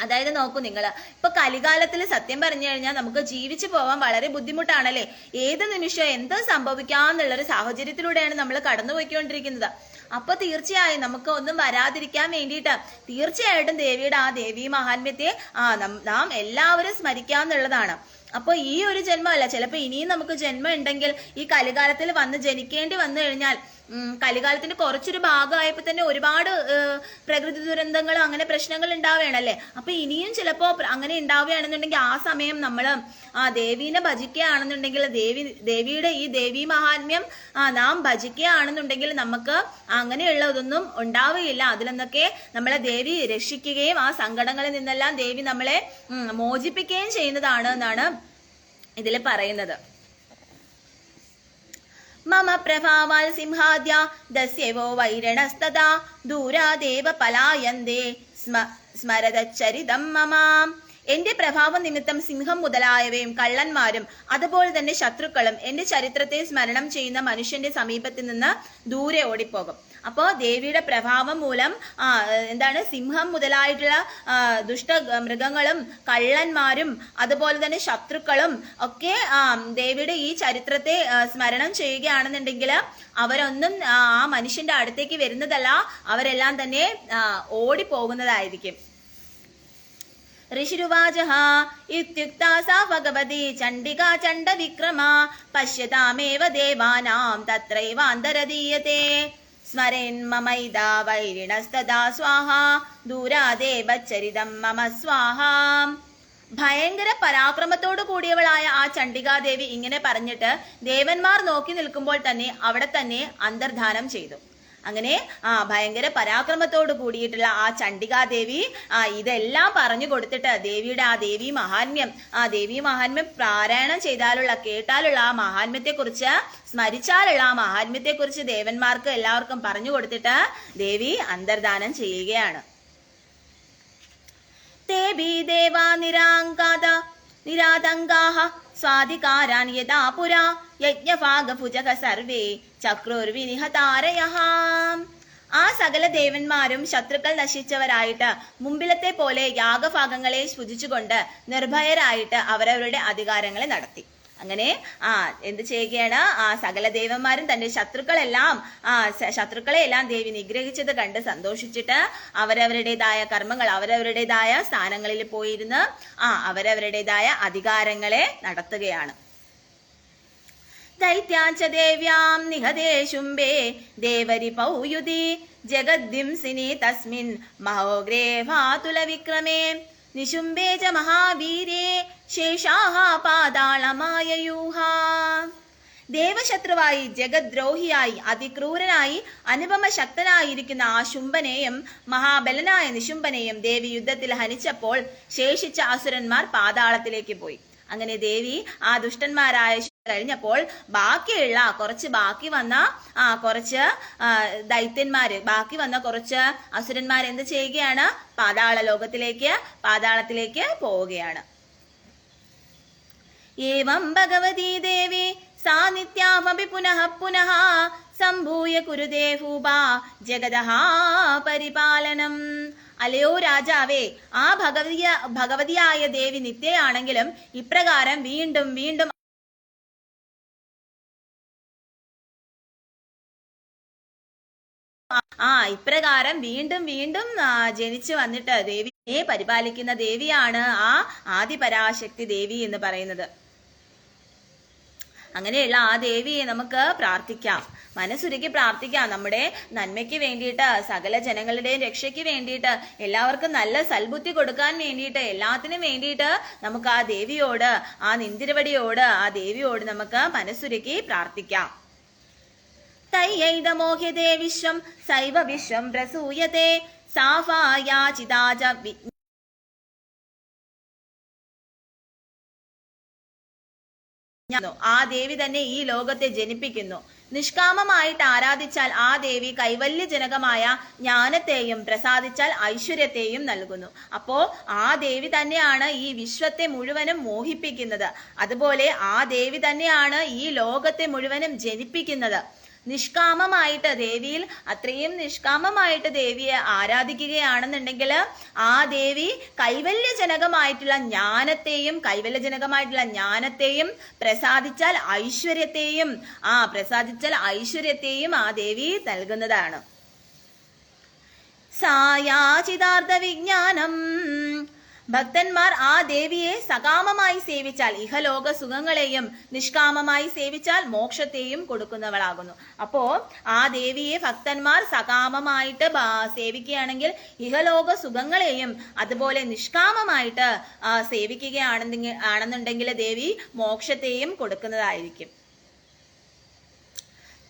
അതായത് നോക്കൂ നിങ്ങൾ, ഇപ്പൊ കലികാലത്തിൽ സത്യം പറഞ്ഞു കഴിഞ്ഞാൽ നമുക്ക് ജീവിച്ചു പോവാൻ വളരെ ബുദ്ധിമുട്ടാണല്ലേ. ഏത് നിമിഷം എന്ത് സംഭവിക്കാന്നുള്ളൊരു സാഹചര്യത്തിലൂടെയാണ് നമ്മൾ കടന്നുപോയിക്കൊണ്ടിരിക്കുന്നത്. അപ്പൊ തീർച്ചയായും നമുക്ക് ഒന്നും വരാതിരിക്കാൻ വേണ്ടിയിട്ട് തീർച്ചയായിട്ടും ദേവിയുടെ ആ ദേവീ മഹാത്മ്യത്തെ നാം എല്ലാവരും സ്മരിക്കാന്നുള്ളതാണ്. അപ്പോൾ ഈ ഒരു ജന്മമല്ല, ചിലപ്പോൾ ഇനിയും നമുക്ക് ജന്മം ഉണ്ടെങ്കിൽ ഈ കലികാലത്തിൽ വന്ന് ജനിക്കേണ്ടി വന്നു കഴിഞ്ഞാൽ, കലികാലത്തിന്റെ കുറച്ചൊരു ഭാഗമായപ്പോൾ തന്നെ ഒരുപാട് പ്രകൃതി ദുരന്തങ്ങൾ അങ്ങനെ പ്രശ്നങ്ങൾ ഉണ്ടാവുകയാണല്ലേ. അപ്പൊ ഇനിയും ചിലപ്പോ അങ്ങനെ ഉണ്ടാവുകയാണെന്നുണ്ടെങ്കിൽ ആ സമയം നമ്മൾ ദേവീനെ ഭജിക്കുകയാണെന്നുണ്ടെങ്കിൽ, ദേവിയുടെ ഈ ദേവീ മഹാത്മ്യം നാം ഭജിക്കുകയാണെന്നുണ്ടെങ്കിൽ നമുക്ക് അങ്ങനെയുള്ളതൊന്നും ഉണ്ടാവുകയില്ല. അതിൽ നിന്നൊക്കെ നമ്മളെ ദേവി രക്ഷിക്കുകയും ആ സങ്കടങ്ങളിൽ നിന്നെല്ലാം ദേവി നമ്മളെ മോചിപ്പിക്കുകയും ചെയ്യുന്നതാണ് എന്നാണ് ഇതിൽ പറയുന്നത്. മമ പ്രഭാവാൽ സിംഹാദ്യ ദസ്യവോ വൈരണസ്തദാ ദൂരാദേവ പലായന്തേ സ്മരതചരിതം മമാം. എന്റെ പ്രഭാവം നിമിത്തം സിംഹം മുതലായവയും കള്ളന്മാരും അതുപോലെ തന്നെ ശത്രുക്കളും എന്റെ ചരിത്രത്തെ സ്മരണം ചെയ്യുന്ന മനുഷ്യന്റെ സമീപത്തിൽ നിന്ന് ദൂരെ ഓടിപ്പോകും. അപ്പോൾ ദേവിയുടെ പ്രഭാവം മൂലം എന്താണ്, സിംഹം മുതലായിട്ടുള്ള ദുഷ്ട മൃഗങ്ങളും കള്ളന്മാരും അതുപോലെ തന്നെ ശത്രുക്കളും ഒക്കെ ദേവിയുടെ ഈ ചരിത്രത്തെ സ്മരണം ചെയ്യുകയാണെന്നുണ്ടെങ്കിൽ അവരൊന്നും ആ മനുഷ്യന്റെ അടുത്തേക്ക് വരുന്നതല്ല, അവരെല്ലാം തന്നെ ഓടിപ്പോകുന്നതായിരിക്കും. ഋഷിരുവാചഃ ഇത്യുക്താ സാ ഭഗവതി ചണ്ഡികാ ചണ്ഡവിക്രമാ പശ്യതാമേവ ദേവാനാം തത്രൈവാന്തരദീയതേ സ്മരൻ മമൈദാ വൈരിണസ്തദാ സ്വാഹാ ദൂരാദേവചരിതം മമ സ്വാഹാ. ഭയങ്കര പരാക്രമത്തോടു കൂടിയവളായ ആ ചണ്ഡികാദേവി ഇങ്ങനെ പറഞ്ഞിട്ട് ദേവന്മാർ നോക്കി നിൽക്കുമ്പോൾ തന്നെ അവിടെ തന്നെ അന്തർധാനം ചെയ്തു. അങ്ങനെ ഭയങ്കര പരാക്രമത്തോട് കൂടിയിട്ടുള്ള ആ ചണ്ഡികാദേവി ഇതെല്ലാം പറഞ്ഞു കൊടുത്തിട്ട് ദേവിയുടെ ആ ദേവീ മഹാത്മ്യം പാരായണം ചെയ്താലുള്ള, കേട്ടാലുള്ള ആ മഹാത്മ്യത്തെ കുറിച്ച്, സ്മരിച്ചാലുള്ള ആ മഹാത്മ്യത്തെ കുറിച്ച് ദേവന്മാർക്ക് എല്ലാവർക്കും പറഞ്ഞു കൊടുത്തിട്ട് ദേവി അന്തർധാനം ചെയ്യുകയാണ്. ദേവി ദേവാ നിരാതങ്കാഹ സ്വാധികാരാൻ യഥാ പുരാ യജ്ഞഭാഗഭുജക സർവേ ചക്രുർവിനിഹതാരയഃ. ആ സകല ദേവന്മാരും ശത്രുക്കൾ നശിച്ചവരായിട്ട് മുമ്പിലത്തെ പോലെ യാഗഭാഗങ്ങളെ പൂജിച്ചുകൊണ്ട് നിർഭയരായിട്ട് അവരവരുടെ അധികാരങ്ങളെ നടത്തി. അങ്ങനെ എന്ത് ചെയ്യുകയാണ്, ആ സകല ദേവന്മാരും തന്റെ ശത്രുക്കളെയെല്ലാം ദേവി നിഗ്രഹിച്ചത് കണ്ട് സന്തോഷിച്ചിട്ട് അവരവരുടേതായ കർമ്മങ്ങൾ, അവരവരുടേതായ സ്ഥാനങ്ങളിൽ പോയിരുന്ന് അവരവരുടേതായ അധികാരങ്ങളെ നടത്തുകയാണ്. ദൈത്യാഞ്ച ദേവ്യാം നിഹതേ ശുംഭേ ദേവരി പൗയുധി ജഗദ്വിംസിനി തസ്മിൻ മഹോഗ്രേ ഭാതുല വിക്രമേ നിശുംബേ ച മഹാവീരേ ശേഷാഹ പാതാളമായൂഹ. ദേവശത്രുവായി, ജഗദ്രോഹിയായി, അതിക്രൂരനായി, അനുപമ ശക്തനായിരിക്കുന്ന ആ ശുംഭനെയും മഹാബലനായ നിശുംഭനെയും ദേവി യുദ്ധത്തിൽ ഹനിച്ചപ്പോൾ ശേഷിച്ച അസുരന്മാർ പാതാളത്തിലേക്ക് പോയി. അങ്ങനെ ദേവി ആ ദുഷ്ടന്മാരായ കഴിഞ്ഞപ്പോൾ ബാക്കിയുള്ള ബാക്കി വന്ന കുറച്ച് ദൈത്യന്മാര്, ബാക്കി വന്ന കുറച്ച് അസുരന്മാർ എന്ത് ചെയ്യുകയാണ്, പാതാളത്തിലേക്ക് പോവുകയാണ്. ഏവം ഭഗവതി ദേവി സാ നിത്യാമപി പുനഃ പുനഃ സംഭൂയ കുരുദേ ഭൂപാ ജഗദഃ പരിപാലനം. അല്ലയോ രാജാവേ, ആ ഭഗവതിയായ ദേവി നിത്യയാണെങ്കിലും ഇപ്രകാരം വീണ്ടും വീണ്ടും ജനിച്ചു വന്നിട്ട് ദേവിയെ പരിപാലിക്കുന്ന ദേവിയാണ് ആ ആദിപരാശക്തി ദേവി എന്ന് പറയുന്നത്. അങ്ങനെയുള്ള ആ ദേവിയെ നമുക്ക് പ്രാർത്ഥിക്കാം, മനസ്സുരുക്കി പ്രാർത്ഥിക്കാം. നമ്മുടെ നന്മയ്ക്ക് വേണ്ടിയിട്ട്, സകല ജനങ്ങളുടെയും രക്ഷയ്ക്ക് വേണ്ടിയിട്ട്, എല്ലാവർക്കും നല്ല സൽബുദ്ധി കൊടുക്കാൻ വേണ്ടിയിട്ട്, എല്ലാത്തിനും വേണ്ടിയിട്ട് നമുക്ക് ആ ദേവിയോട്, ആ നിന്തിരുവടിയോട്, ആ ദേവിയോട് നമുക്ക് മനസ്സുരുക്കി പ്രാർത്ഥിക്കാം. തയ്യൈതമോഹ്യതേ വിശ്വം സൈവ വിശ്വം പ്രസൂയതേ സാഫായാചിതാച ആ ദേവി തന്നെ ഈ ലോകത്തെ ജനിപ്പിക്കുന്നു. നിഷ്കാമമായിട്ട് ആരാധിച്ചാൽ ആ ദേവി കൈവല്യജനകമായ ജ്ഞാനത്തെയും പ്രസാദിച്ചാൽ ഐശ്വര്യത്തെയും നൽകുന്നു. അപ്പോ ആ ദേവി തന്നെയാണ് ഈ വിശ്വത്തെ മുഴുവനും മോഹിപ്പിക്കുന്നത്. അതുപോലെ ആ ദേവി തന്നെയാണ് ഈ ലോകത്തെ മുഴുവനും ജനിപ്പിക്കുന്നത്. നിഷ്കാമമായിട്ട് ദേവിയിൽ അത്രയും നിഷ്കാമമായിട്ട് ദേവിയെ ആരാധിക്കുകയാണെന്നുണ്ടെങ്കിൽ ആ ദേവി കൈവല്യജനകമായിട്ടുള്ള ജ്ഞാനത്തെയും പ്രസാദിച്ചാൽ ഐശ്വര്യത്തെയും ആ ദേവി നൽകുന്നതാണ്. സായാചിതാർത്ഥ വിജ്ഞാനം. ഭക്തന്മാർ ആ ദേവിയെ സകാമമായി സേവിച്ചാൽ ഇഹലോക സുഖങ്ങളെയും നിഷ്കാമമായി സേവിച്ചാൽ മോക്ഷത്തെയും കൊടുക്കുന്നവളാകുന്നു. അപ്പോ ആ ദേവിയെ ഭക്തന്മാർ സകാമമായിട്ട് സേവിക്കുകയാണെങ്കിൽ ഇഹലോക സുഖങ്ങളെയും അതുപോലെ നിഷ്കാമമായിട്ട് സേവിക്കുകയാണെന്നുണ്ടെങ്കിൽ ദേവി മോക്ഷത്തെയും കൊടുക്കുന്നതായിരിക്കും.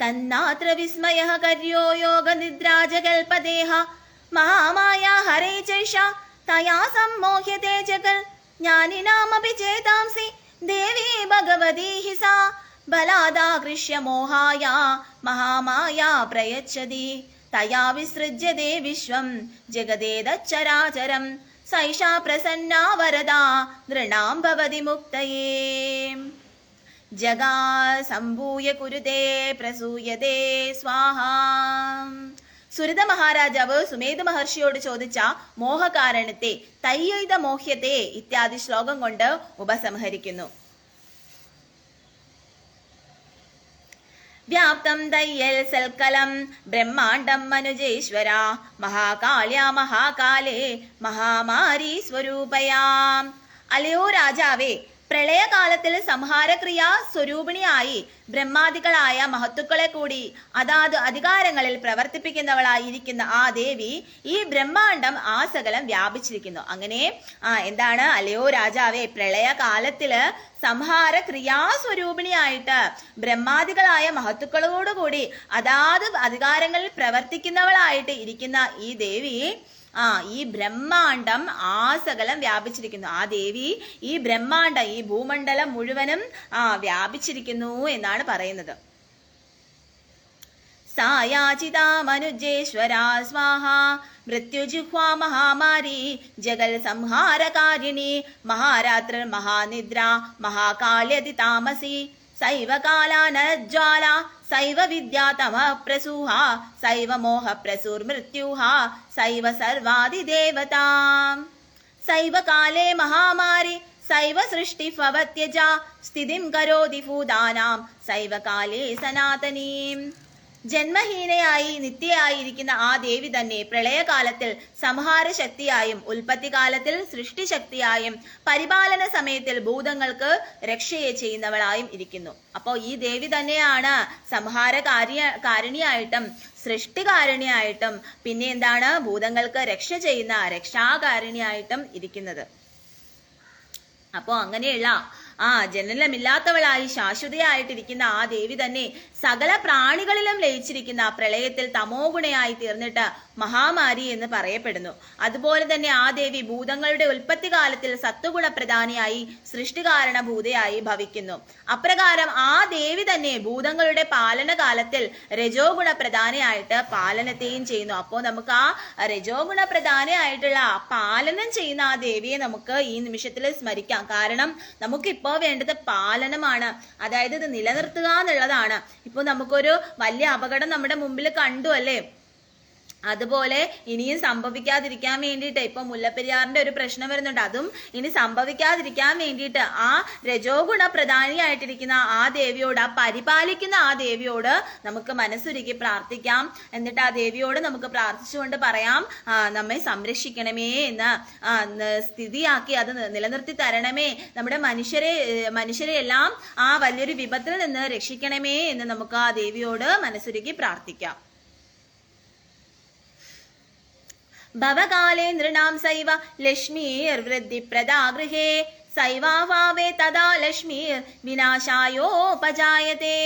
തന്നാത്ര വിസ്മയ കര്യോ യോഗ നിദ്രാജകൽപദേഹ മഹാമായ ഹരേ ചൈഷ തയാ സമ്മോഹ്യതേ ജഗൽ ജ്ഞാനിനാമപി ചേതാംസി ദേവി ഭഗവതി ഹി സാ ബലാദാകൃഷ്യ മോഹായ മഹാമായ പ്രയച്ഛതി തയാ വിസൃജ്യതേ വിശ്വം ജഗദേതച്ചരാചരം സൈഷാ പ്രസന്നാ വരദാ നൃണാം ഭവതി മുക്തയേ ജഗാ സംഭൂയ കുരുതേ പ്രസൂയതേ സ്വാഹാ. സുരത മഹാരാജാവ് സുമേധ മഹർഷിയോട് ചോദിച്ച മോഹകാരണത്തെ തയ്യൈത മോഹ്യത്തെ ഇത്യാദി ശ്ലോകം കൊണ്ട് ഉപസംഹരിക്കുന്നു. വ്യാപ്തം തയ്യൽ സൽക്കലം ബ്രഹ്മാണ്ഡം മനുജേശ്വര മഹാകാള്യ മഹാകാലേ മഹാമാരി സ്വരൂപയാം. അലയോ രാജാവേ, പ്രളയകാലത്തിൽ സംഹാരക്രിയാ സ്വരൂപിണിയായി ബ്രഹ്മാദികളായ മഹത്തുക്കളെ കൂടി അതാത് അധികാരങ്ങളിൽ പ്രവർത്തിപ്പിക്കുന്നവളായിരിക്കുന്ന ആ ദേവി ഈ ബ്രഹ്മാണ്ഡം സകലം വ്യാപിച്ചിരിക്കുന്നു. അങ്ങനെ എന്താണ് അല്ലയോ രാജാവേ, പ്രളയകാലത്തില് സംഹാര ക്രിയാസ്വരൂപിണിയായിട്ട് ബ്രഹ്മാദികളായ മഹത്തുക്കളോടുകൂടി അതാത് അധികാരങ്ങളിൽ പ്രവർത്തിക്കുന്നവളായിട്ട് ഇരിക്കുന്ന ഈ ദേവി ഈ ബ്രഹ്മാണ്ഡം സകലം വ്യാപിച്ചിരിക്കുന്നു. ആ ദേവി ഈ ബ്രഹ്മാണ്ഡം ഈ ഭൂമണ്ഡലം മുഴുവനും വ്യാപിച്ചിരിക്കുന്നു എന്നാണ് പറയുന്നത്. സായാചിതാ മനുജേശ്വരാ സ്വാഹ മൃത്യുജിഹ്വാ മഹാമാരി ജഗൽ സംഹാരകാരിണി മഹാരാത്രി മഹാനിദ്ര മഹാകാല്യതി താമസി സൈവ കാലാനജ്വാല സൈവ വിദ്യാ തമ പ്രസൂഹ സൈവ മോഹ പ്രസുർമൃത്യുഹ സൈവ സർവാദിദേവതാ സൈവ കാലേ മഹാമാരി സൈവ സൃഷ്ടി ഭവത്യജ സ്ഥിതിം കരോതി ഭൂതാനാം സൈവ കാലേ സനാതനീം. ജന്മഹീനയായി നിത്യയായിരിക്കുന്ന ആ ദേവി തന്നെ പ്രളയകാലത്തിൽ സംഹാര ശക്തിയായും ഉൽപ്പത്തികാലത്തിൽ സൃഷ്ടിശക്തിയായും പരിപാലന സമയത്തിൽ ഭൂതങ്ങൾക്ക് രക്ഷയെ ചെയ്യുന്നവളായും ഇരിക്കുന്നു. അപ്പോൾ ഈ ദേവി തന്നെയാണ് കാരണിയായിട്ടും സൃഷ്ടികാരണിയായിട്ടും പിന്നെ എന്താണ് ഭൂതങ്ങൾക്ക് രക്ഷ ചെയ്യുന്ന രക്ഷാകാരണിയായിട്ടും ഇരിക്കുന്നത്. അപ്പോ അങ്ങനെയുള്ള ജനനമില്ലാത്തവളായി ശാശ്വതയായിട്ടിരിക്കുന്ന ആ ദേവി തന്നെ സകല പ്രാണികളിലും ലയിച്ചിരിക്കുന്ന പ്രളയത്തിൽ തമോ ഗുണയായി തീർന്നിട്ട് മഹാമാരി എന്ന് പറയപ്പെടുന്നു. അതുപോലെ തന്നെ ആ ദേവി ഭൂതങ്ങളുടെ ഉൽപ്പത്തി കാലത്തിൽ സത്വഗുണ പ്രധാനിയായി സൃഷ്ടികാരണ ഭൂതയായി ഭവിക്കുന്നു. അപ്രകാരം ആ ദേവി തന്നെ ഭൂതങ്ങളുടെ പാലന കാലത്തിൽ രജോ ഗുണ പ്രധാനയായിട്ട് പാലനത്തെയും ചെയ്യുന്നു. അപ്പോൾ നമുക്ക് ആ രജോ ഗുണ പ്രധാനയായിട്ടുള്ള പാലനം ചെയ്യുന്ന ആ ദേവിയെ നമുക്ക് ഈ നിമിഷത്തിൽ സ്മരിക്കാം. കാരണം നമുക്കിപ്പോ വേണ്ടത് പാലനമാണ്, അതായത് ഇത് നിലനിർത്തുക എന്നുള്ളതാണ്. ഇപ്പൊ നമുക്കൊരു വലിയ അപകടം നമ്മുടെ മുമ്പിൽ കണ്ടു അല്ലേ, അതുപോലെ ഇനിയും സംഭവിക്കാതിരിക്കാൻ വേണ്ടിയിട്ട് ഇപ്പൊ മുല്ലപ്പെരിയാറിന്റെ ഒരു പ്രശ്നം വരുന്നുണ്ട്, അതും ഇനി സംഭവിക്കാതിരിക്കാൻ വേണ്ടിയിട്ട് ആ രജോ ഗുണ പ്രധാനിയായിട്ടിരിക്കുന്ന ആ ദേവിയോട്, ആ പരിപാലിക്കുന്ന ആ ദേവിയോട് നമുക്ക് മനസ്സുരുക്കി പ്രാർത്ഥിക്കാം. എന്നിട്ട് ആ ദേവിയോട് നമുക്ക് പ്രാർത്ഥിച്ചുകൊണ്ട് പറയാം, നമ്മെ സംരക്ഷിക്കണമേ എന്ന്, സ്ഥിതിയാക്കി അത് നിലനിർത്തി തരണമേ, നമ്മുടെ മനുഷ്യരെ എല്ലാം ആ വലിയൊരു വിപത്തിൽ നിന്ന് രക്ഷിക്കണമേ എന്ന് നമുക്ക് ആ ദേവിയോട് മനസ്സുരുക്കി പ്രാർത്ഥിക്കാം. ഭവകാലേ നൃണാം സൈവ ലക്ഷ്മീർവൃദ്ധി പ്രദാ ഗൃഹേ സൈവാഭാവേ തദാ ലക്ഷ്മീർ വിനാശായോപജായതേ.